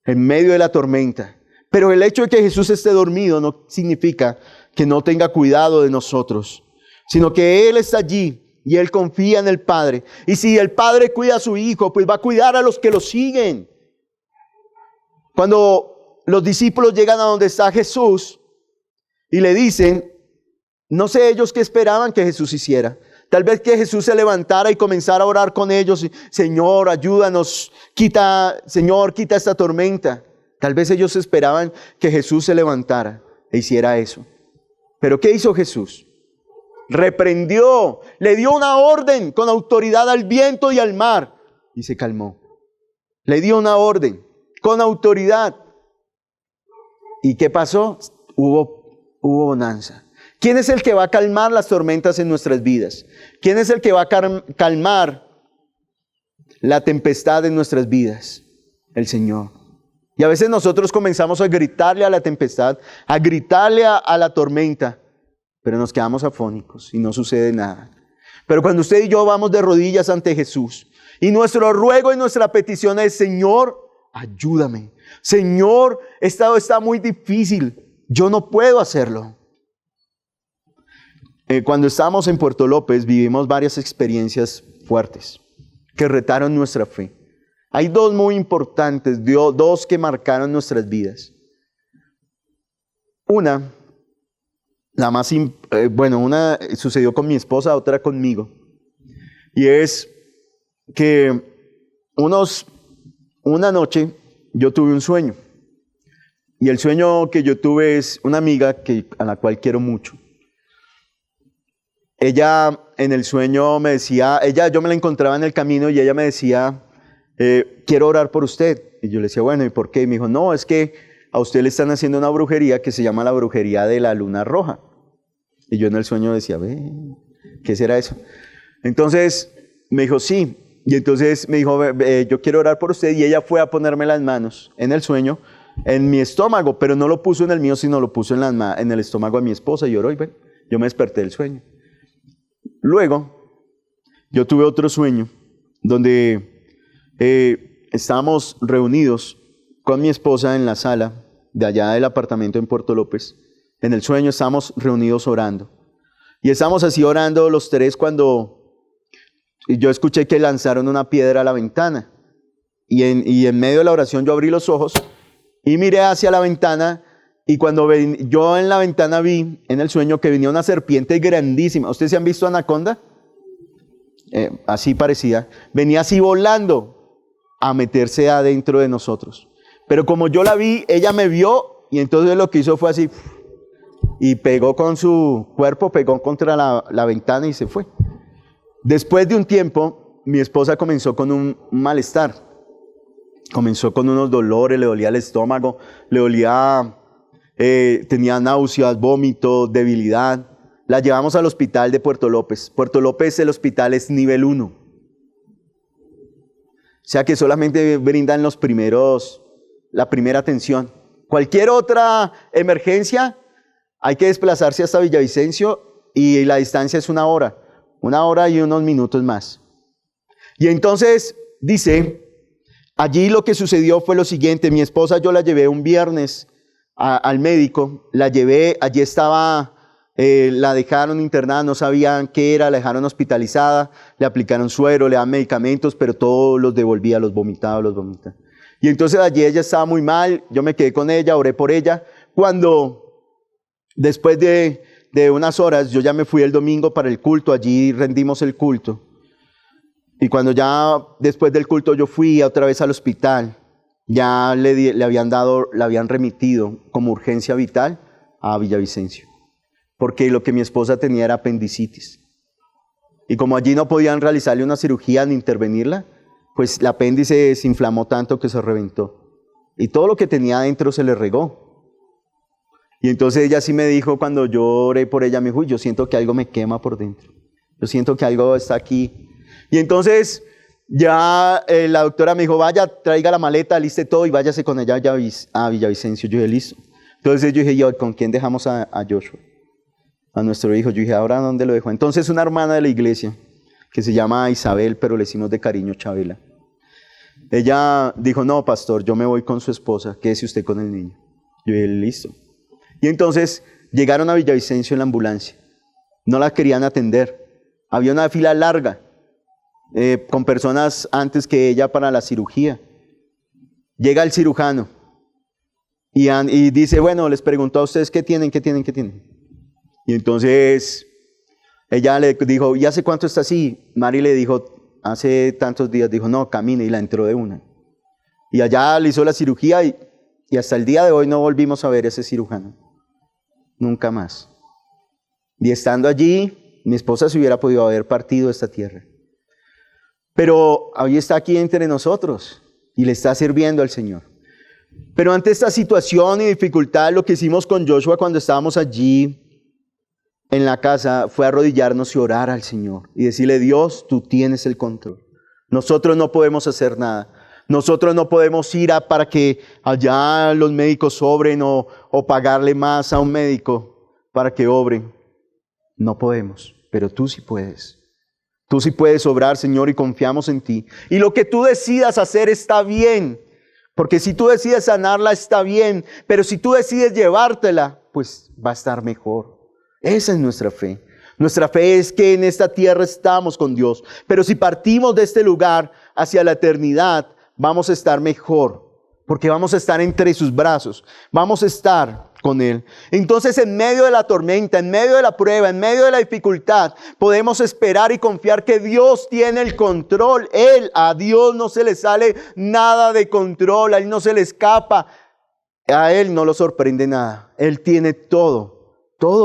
Speaker 1: en medio de la tormenta. Pero el hecho de que Jesús esté dormido no significa que no tenga cuidado de nosotros, sino que Él está allí y Él confía en el Padre. Y si el Padre cuida a su Hijo, pues va a cuidar a los que lo siguen. Cuando los discípulos llegan a donde está Jesús y le dicen, no sé ellos qué esperaban que Jesús hiciera. Tal vez que Jesús se levantara y comenzara a orar con ellos. Señor, ayúdanos, Señor, quita esta tormenta. Tal vez ellos esperaban que Jesús se levantara e hiciera eso. Pero ¿qué hizo Jesús? Reprendió, le dio una orden con autoridad al viento y al mar y se calmó. Le dio una orden con autoridad. ¿Y qué pasó? Hubo bonanza. ¿Quién es el que va a calmar las tormentas en nuestras vidas? ¿Quién es el que va a calmar la tempestad en nuestras vidas? El Señor. Y a veces nosotros comenzamos a gritarle a la tempestad, a gritarle a la tormenta, pero nos quedamos afónicos y no sucede nada. Pero cuando usted y yo vamos de rodillas ante Jesús y nuestro ruego y nuestra petición es: Señor, ayúdame. Señor, esto está muy difícil. Yo no puedo hacerlo. Cuando estábamos en Puerto López vivimos varias experiencias fuertes que retaron nuestra fe. Hay dos muy importantes, dos que marcaron nuestras vidas. Una sucedió con mi esposa, otra conmigo. Y es que una noche yo tuve un sueño. Y el sueño que yo tuve es una amiga a la cual quiero mucho. Ella en el sueño me decía, yo me la encontraba en el camino y ella me decía, quiero orar por usted. Y yo le decía, bueno, ¿y por qué? Y me dijo, no, es que a usted le están haciendo una brujería que se llama la brujería de la luna roja. Y yo en el sueño decía, ¿qué será eso? Entonces me dijo, sí. Y entonces me dijo, yo quiero orar por usted. Y ella fue a ponerme las manos en el sueño, en mi estómago, pero no lo puso en el mío, sino lo puso en el estómago de mi esposa. Y oró y yo me desperté del sueño. Luego, yo tuve otro sueño donde estábamos reunidos con mi esposa en la sala de allá del apartamento en Puerto López. En el sueño estábamos reunidos orando. Y estábamos así orando los tres cuando yo escuché que lanzaron una piedra a la ventana. Y en medio de la oración yo abrí los ojos y miré hacia la ventana. Y cuando yo en la ventana vi en el sueño que venía una serpiente grandísima. ¿Ustedes se han visto anaconda? Así parecía. Venía así volando a meterse adentro de nosotros. Pero como yo la vi, ella me vio y entonces lo que hizo fue así. Y pegó con su cuerpo, pegó contra la ventana y se fue. Después de un tiempo, mi esposa comenzó con un malestar. Comenzó con unos dolores, le dolía el estómago, le dolía... tenía náuseas, vómito, debilidad. La llevamos al hospital de Puerto López. Puerto López, el hospital es nivel 1. O sea que solamente brindan la primera atención. Cualquier otra emergencia, hay que desplazarse hasta Villavicencio y la distancia es 1 hora. 1 hora y unos minutos más. Y entonces, dice, allí lo que sucedió fue lo siguiente. Mi esposa yo la llevé un viernes al médico, la llevé, allí estaba, la dejaron internada, no sabían qué era, la dejaron hospitalizada, le aplicaron suero, le dan medicamentos, pero todos los devolvía, los vomitaba. Y entonces allí ella estaba muy mal, yo me quedé con ella, oré por ella. Cuando después de unas horas, yo ya me fui el domingo para el culto, allí rendimos el culto. Y cuando ya después del culto yo fui otra vez al hospital, ya le habían remitido como urgencia vital a Villavicencio, porque lo que mi esposa tenía era apendicitis. Y como allí no podían realizarle una cirugía ni intervenirla, pues el apéndice se inflamó tanto que se reventó. Y todo lo que tenía adentro se le regó. Y entonces ella sí me dijo, cuando yo oré por ella, me dijo, yo siento que algo me quema por dentro. Yo siento que algo está aquí. Y entonces ya la doctora me dijo, vaya, traiga la maleta, aliste todo y váyase con ella a Villavicencio. Yo dije, listo. Entonces yo dije, ¿con quién dejamos a Joshua? A nuestro hijo. Yo dije, ¿ahora dónde lo dejo? Entonces una hermana de la iglesia, que se llama Isabel, pero le decimos de cariño Chabela. Ella dijo, no, pastor, yo me voy con su esposa, quédese usted con el niño. Yo dije, listo. Y entonces llegaron a Villavicencio en la ambulancia. No la querían atender. Había una fila larga, con personas antes que ella para la cirugía. Llega el cirujano y dice, bueno, les preguntó a ustedes qué tienen. Y entonces ella le dijo, ¿y hace cuánto está así? Mari le dijo, hace tantos días. Dijo, no, camine, y la entró de una. Y allá le hizo la cirugía y hasta el día de hoy no volvimos a ver a ese cirujano. Nunca más. Y estando allí, mi esposa se hubiera podido haber partido de esta tierra. Pero hoy está aquí entre nosotros. y le está sirviendo al Señor. Pero ante esta situación y dificultad, lo que hicimos con Joshua cuando estábamos allí en la casa fue arrodillarnos y orar al Señor y decirle: Dios, tú tienes el control. Nosotros no podemos hacer nada. Nosotros no podemos ir para que allá los médicos obren o pagarle más a un médico para que obren. No podemos, pero tú sí puedes. Tú sí puedes obrar, Señor, y confiamos en ti. Y lo que tú decidas hacer está bien, porque si tú decides sanarla está bien, pero si tú decides llevártela, pues va a estar mejor. Esa es nuestra fe. Nuestra fe es que en esta tierra estamos con Dios, pero si partimos de este lugar hacia la eternidad, vamos a estar mejor, porque vamos a estar entre sus brazos, vamos a estar con Él. Entonces, en medio de la tormenta, en medio de la prueba, en medio de la dificultad, podemos esperar y confiar que Dios tiene el control. A Dios no se le sale nada de control, a Él no se le escapa, a Él no lo sorprende nada. Él tiene todo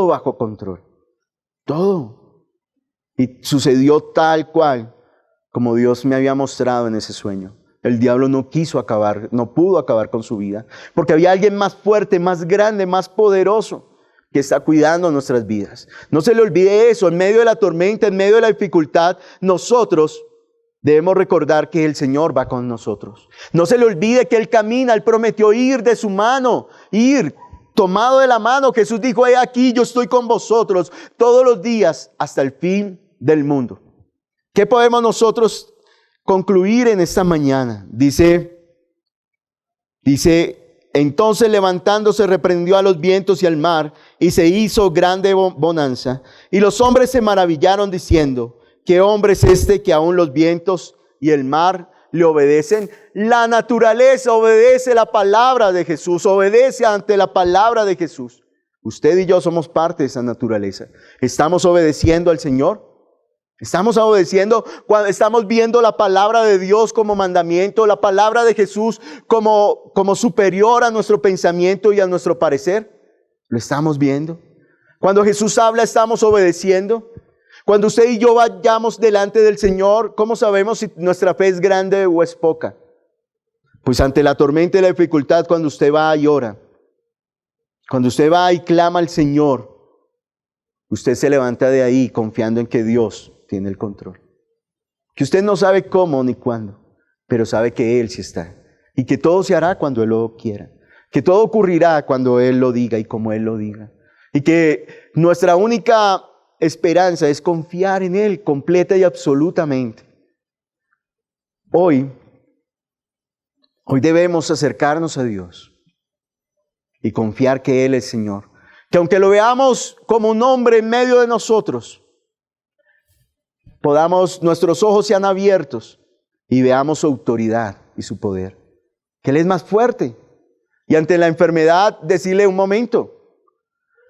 Speaker 1: bajo control, todo. Y sucedió tal cual como Dios me había mostrado en ese sueño. El diablo no pudo acabar con su vida, porque había alguien más fuerte, más grande, más poderoso, que está cuidando nuestras vidas. No se le olvide eso. En medio de la tormenta, en medio de la dificultad, nosotros debemos recordar que el Señor va con nosotros. No se le olvide que Él camina, Él prometió ir de su mano, ir tomado de la mano. Jesús dijo: he aquí, yo estoy con vosotros todos los días hasta el fin del mundo. ¿Qué podemos nosotros concluir en esta mañana? Dice, entonces levantándose reprendió a los vientos y al mar, y se hizo grande bonanza. Y los hombres se maravillaron diciendo: ¿qué hombre es este que aún los vientos y el mar le obedecen? La naturaleza obedece la palabra de Jesús, obedece ante la palabra de Jesús. Usted y yo somos parte de esa naturaleza. ¿Estamos obedeciendo al Señor? Estamos obedeciendo cuando estamos viendo la palabra de Dios como mandamiento, la palabra de Jesús como superior a nuestro pensamiento y a nuestro parecer. ¿Lo estamos viendo? Cuando Jesús habla, ¿estamos obedeciendo? Cuando usted y yo vayamos delante del Señor, ¿cómo sabemos si nuestra fe es grande o es poca? Pues ante la tormenta y la dificultad, cuando usted va y ora, cuando usted va y clama al Señor, usted se levanta de ahí confiando en que Dios tiene el control. Que usted no sabe cómo ni cuándo, pero sabe que Él sí está. Y que todo se hará cuando Él lo quiera. Que todo ocurrirá cuando Él lo diga y como Él lo diga. Y que nuestra única esperanza es confiar en Él completa y absolutamente. Hoy debemos acercarnos a Dios y confiar que Él es Señor. Que aunque lo veamos como un hombre en medio de nosotros, nuestros ojos sean abiertos y veamos su autoridad y su poder. Que Él es más fuerte. Y ante la enfermedad, decirle: un momento.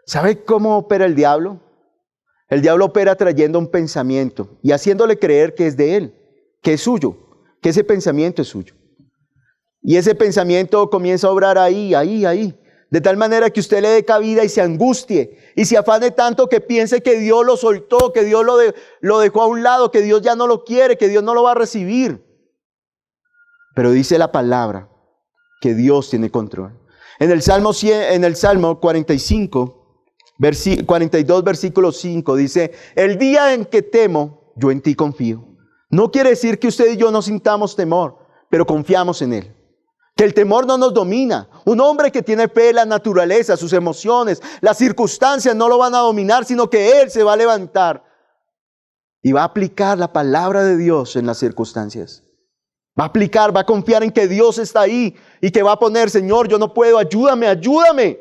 Speaker 1: ¿Sabe cómo opera el diablo? El diablo opera trayendo un pensamiento y haciéndole creer que es de él, que es suyo, que ese pensamiento es suyo. Y ese pensamiento comienza a obrar ahí. De tal manera que usted le dé cabida y se angustie y se afane tanto que piense que Dios lo soltó, que Dios lo dejó a un lado, que Dios ya no lo quiere, que Dios no lo va a recibir. Pero dice la palabra que Dios tiene control. En el Salmo 42, versículo 5 dice: el día en que temo, yo en ti confío. No quiere decir que usted y yo no sintamos temor, pero confiamos en Él. Que el temor no nos domina. Un hombre que tiene fe en la naturaleza, sus emociones, las circunstancias no lo van a dominar, sino que Él se va a levantar y va a aplicar la palabra de Dios en las circunstancias. Va a confiar en que Dios está ahí y que va a poner: Señor, yo no puedo, ayúdame.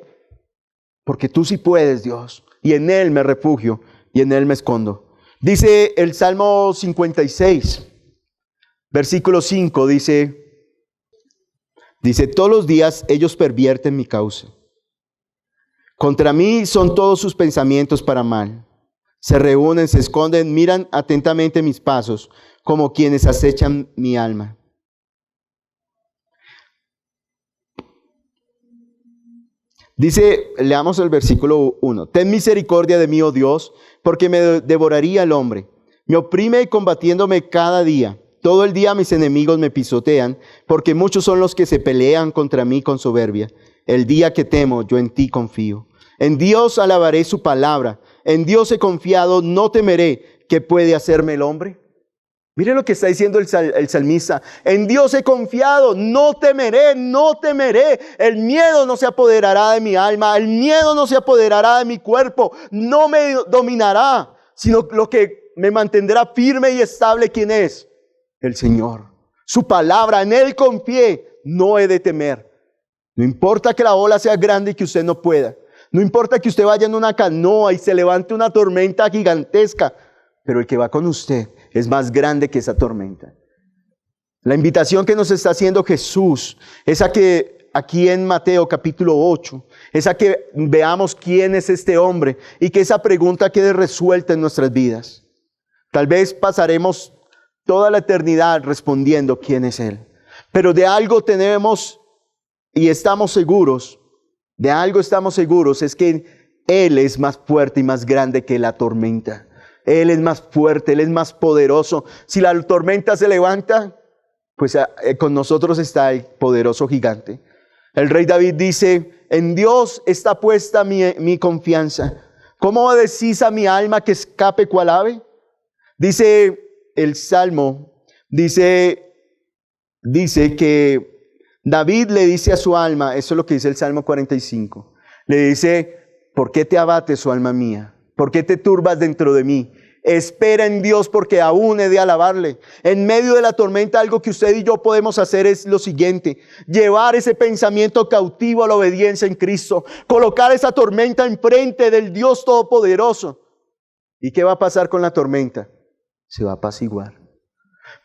Speaker 1: Porque tú sí puedes, Dios, y en Él me refugio y en Él me escondo. Dice el Salmo 56, versículo 5, dice: todos los días ellos pervierten mi causa. Contra mí son todos sus pensamientos para mal. Se reúnen, se esconden, miran atentamente mis pasos, como quienes acechan mi alma. Dice, leamos el versículo 1. Ten misericordia de mí, oh Dios, porque me devoraría el hombre. Me oprime combatiéndome cada día. Todo el día mis enemigos me pisotean, porque muchos son los que se pelean contra mí con soberbia. El día que temo, yo en ti confío. En Dios alabaré su palabra. En Dios he confiado, no temeré. ¿Qué puede hacerme el hombre? Mire lo que está diciendo el salmista. En Dios he confiado, no temeré, no temeré. El miedo no se apoderará de mi alma, el miedo no se apoderará de mi cuerpo, no me dominará, sino lo que me mantendrá firme y estable, ¿quién es? El Señor. Su palabra, en Él confié, no he de temer. No importa que la ola sea grande y que usted no pueda. No importa que usted vaya en una canoa y se levante una tormenta gigantesca, pero el que va con usted es más grande que esa tormenta. La invitación que nos está haciendo Jesús es a que aquí en Mateo capítulo 8, es a que veamos quién es este hombre y que esa pregunta quede resuelta en nuestras vidas. Tal vez pasaremos toda la eternidad respondiendo quién es Él. Pero de algo tenemos y estamos seguros, de algo estamos seguros, es que Él es más fuerte y más grande que la tormenta. Él es más fuerte, Él es más poderoso. Si la tormenta se levanta, pues con nosotros está el poderoso gigante. El rey David dice, en Dios está puesta mi confianza. ¿Cómo decís a mi alma que escape cual ave? Dice el Salmo, dice que David le dice a su alma, eso es lo que dice el Salmo 45, le dice, ¿por qué te abates, oh alma mía? ¿Por qué te turbas dentro de mí? Espera en Dios porque aún he de alabarle. En medio de la tormenta algo que usted y yo podemos hacer es lo siguiente. Llevar ese pensamiento cautivo a la obediencia en Cristo. Colocar esa tormenta enfrente del Dios Todopoderoso. ¿Y qué va a pasar con la tormenta? Se va a apaciguar.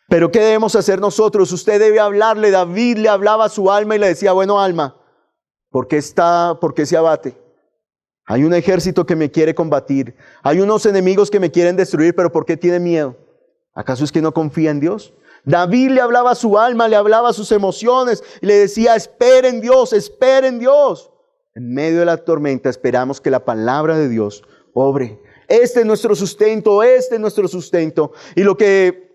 Speaker 1: Pero ¿qué debemos hacer nosotros? Usted debe hablarle. David le hablaba a su alma y le decía, bueno alma, ¿por qué se abate? Hay un ejército que me quiere combatir. Hay unos enemigos que me quieren destruir, pero ¿por qué tiene miedo? ¿Acaso es que no confía en Dios? David le hablaba a su alma, le hablaba a sus emociones y le decía, espera en Dios, espera en Dios. En medio de la tormenta esperamos que la palabra de Dios obre. Este es nuestro sustento, este es nuestro sustento. Y lo que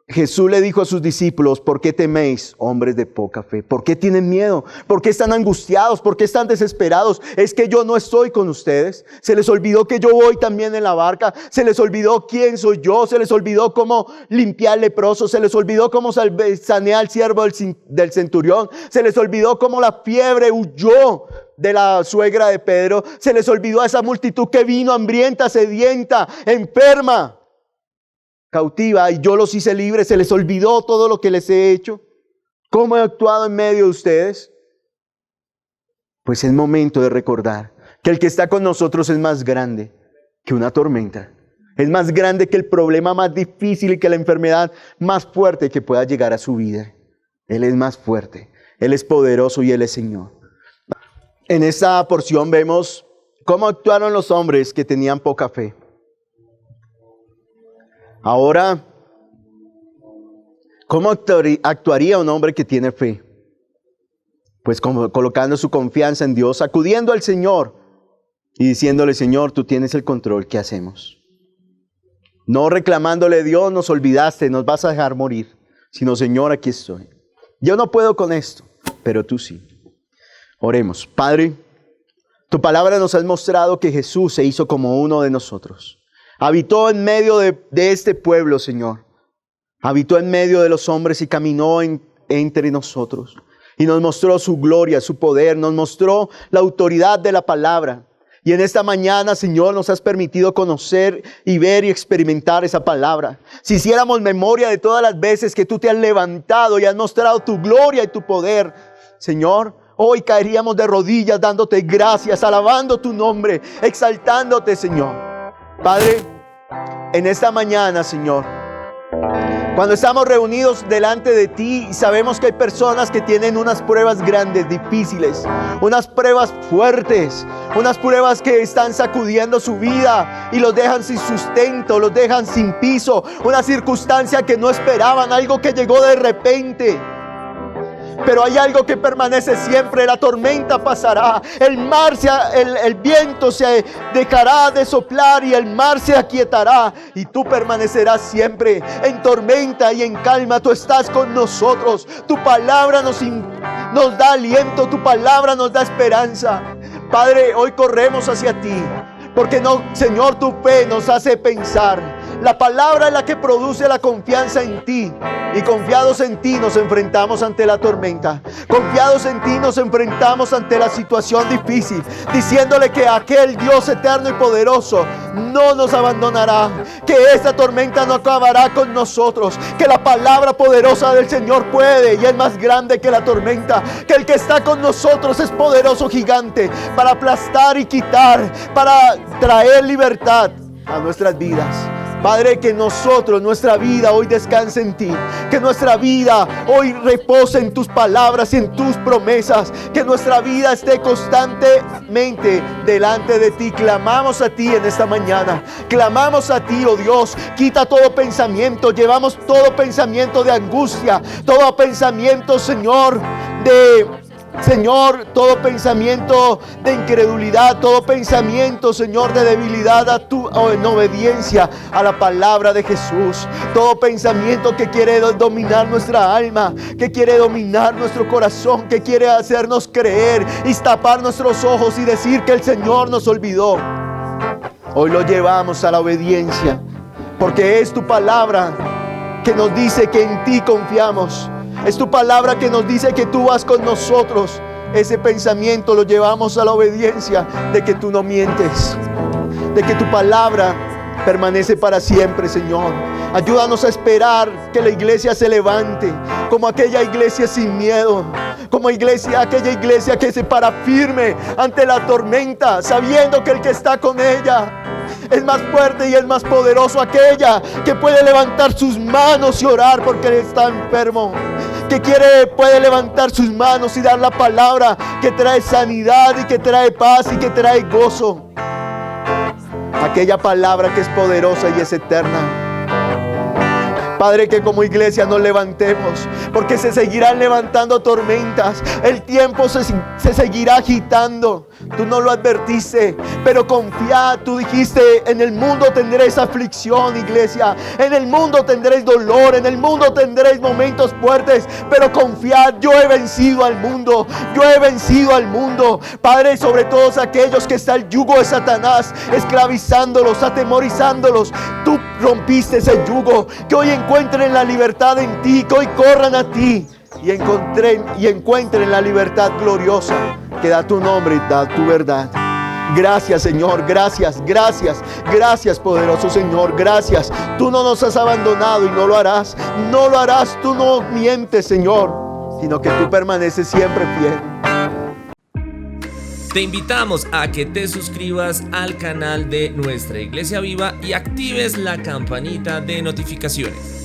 Speaker 1: Jesús le dijo a sus discípulos, ¿por qué teméis, hombres de poca fe? ¿Por qué tienen miedo? ¿Por qué están angustiados? ¿Por qué están desesperados? Es que yo no estoy con ustedes. Se les olvidó que yo voy también en la barca. Se les olvidó quién soy yo. Se les olvidó cómo limpiar leprosos. Se les olvidó cómo sanear al siervo del centurión. Se les olvidó cómo la fiebre huyó de la suegra de Pedro. Se les olvidó a esa multitud que vino hambrienta, sedienta, enferma, cautiva, y yo los hice libres. Se les olvidó todo lo que les he hecho. ¿Cómo he actuado en medio de ustedes? Pues es momento de recordar que el que está con nosotros es más grande que una tormenta. Es más grande que el problema más difícil y que la enfermedad más fuerte que pueda llegar a su vida. Él es más fuerte, Él es poderoso y Él es Señor. En esta porción vemos cómo actuaron los hombres que tenían poca fe. Ahora, ¿cómo actuaría un hombre que tiene fe? Pues como colocando su confianza en Dios, acudiendo al Señor y diciéndole, Señor, tú tienes el control, ¿qué hacemos? No reclamándole, Dios, nos olvidaste, nos vas a dejar morir, sino, Señor, aquí estoy. Yo no puedo con esto, pero tú sí. Oremos. Padre, tu palabra nos ha mostrado que Jesús se hizo como uno de nosotros. Habitó en medio de este pueblo, Señor. Habitó en medio de los hombres y caminó entre nosotros. Y nos mostró su gloria, su poder. Nos mostró la autoridad de la palabra. Y en esta mañana, Señor, nos has permitido conocer y ver y experimentar esa palabra. Si hiciéramos memoria de todas las veces que tú te has levantado y has mostrado tu gloria y tu poder, Señor, hoy caeríamos de rodillas dándote gracias, alabando tu nombre, exaltándote, Señor. Padre, en esta mañana, Señor, cuando estamos reunidos delante de ti y sabemos que hay personas que tienen unas pruebas grandes, difíciles, unas pruebas fuertes, unas pruebas que están sacudiendo su vida y los dejan sin sustento, los dejan sin piso, una circunstancia que no esperaban, algo que llegó de repente. Pero hay algo que permanece siempre: la tormenta pasará, el viento se dejará de soplar y el mar se aquietará, y tú permanecerás siempre. En tormenta y en calma tú estás con nosotros. Tu palabra nos da aliento, tu palabra nos da esperanza. Padre, hoy corremos hacia ti, porque no, Señor, tu fe nos hace pensar. La palabra es la que produce la confianza en ti. Y confiados en ti nos enfrentamos ante la tormenta. Confiados en ti nos enfrentamos ante la situación difícil, diciéndole que aquel Dios eterno y poderoso no nos abandonará, que esta tormenta no acabará con nosotros, que la palabra poderosa del Señor puede y es más grande que la tormenta, que el que está con nosotros es poderoso gigante para aplastar y quitar, para traer libertad a nuestras vidas. Padre, que nuestra vida hoy descanse en ti, que nuestra vida hoy repose en tus palabras y en tus promesas, que nuestra vida esté constantemente delante de ti. Clamamos a ti en esta mañana, clamamos a ti, oh Dios. Quita todo pensamiento, llevamos todo pensamiento de angustia, todo pensamiento, Señor, todo pensamiento de incredulidad, todo pensamiento, Señor, de debilidad en obediencia a la palabra de Jesús. Todo pensamiento que quiere dominar nuestra alma, que quiere dominar nuestro corazón, que quiere hacernos creer y tapar nuestros ojos y decir que el Señor nos olvidó. Hoy lo llevamos a la obediencia, porque es tu palabra que nos dice que en ti confiamos. Es tu palabra que nos dice que tú vas con nosotros. Ese pensamiento lo llevamos a la obediencia de que tú no mientes, de que tu palabra permanece para siempre, Señor. Ayúdanos a esperar que la iglesia se levante como aquella iglesia sin miedo, como aquella iglesia que se para firme ante la tormenta, sabiendo que el que está con ella es más fuerte y es más poderoso. Aquella que puede levantar sus manos y orar porque él está enfermo, que puede levantar sus manos y dar la palabra que trae sanidad y que trae paz y que trae gozo. Aquella palabra que es poderosa y es eterna. Padre, que como iglesia nos levantemos, porque se seguirán levantando tormentas. El tiempo se seguirá agitando. Tú no lo advertiste, pero confía. Tú dijiste: en el mundo tendréis aflicción, iglesia. En el mundo tendréis dolor. En el mundo tendréis momentos fuertes. Pero confiad, yo he vencido al mundo. Yo he vencido al mundo. Padre, sobre todos aquellos que está el yugo de Satanás esclavizándolos, atemorizándolos, tú rompiste ese yugo. Que hoy encuentren la libertad en ti, que hoy corran a ti y encuentren la libertad gloriosa que da tu nombre y da tu verdad. Gracias, Señor, gracias, poderoso Señor, gracias. Tú no nos has abandonado y no lo harás, tú no mientes, Señor, sino que tú permaneces siempre fiel.
Speaker 2: Te invitamos a que te suscribas al canal de Nuestra Iglesia Viva y actives la campanita de notificaciones.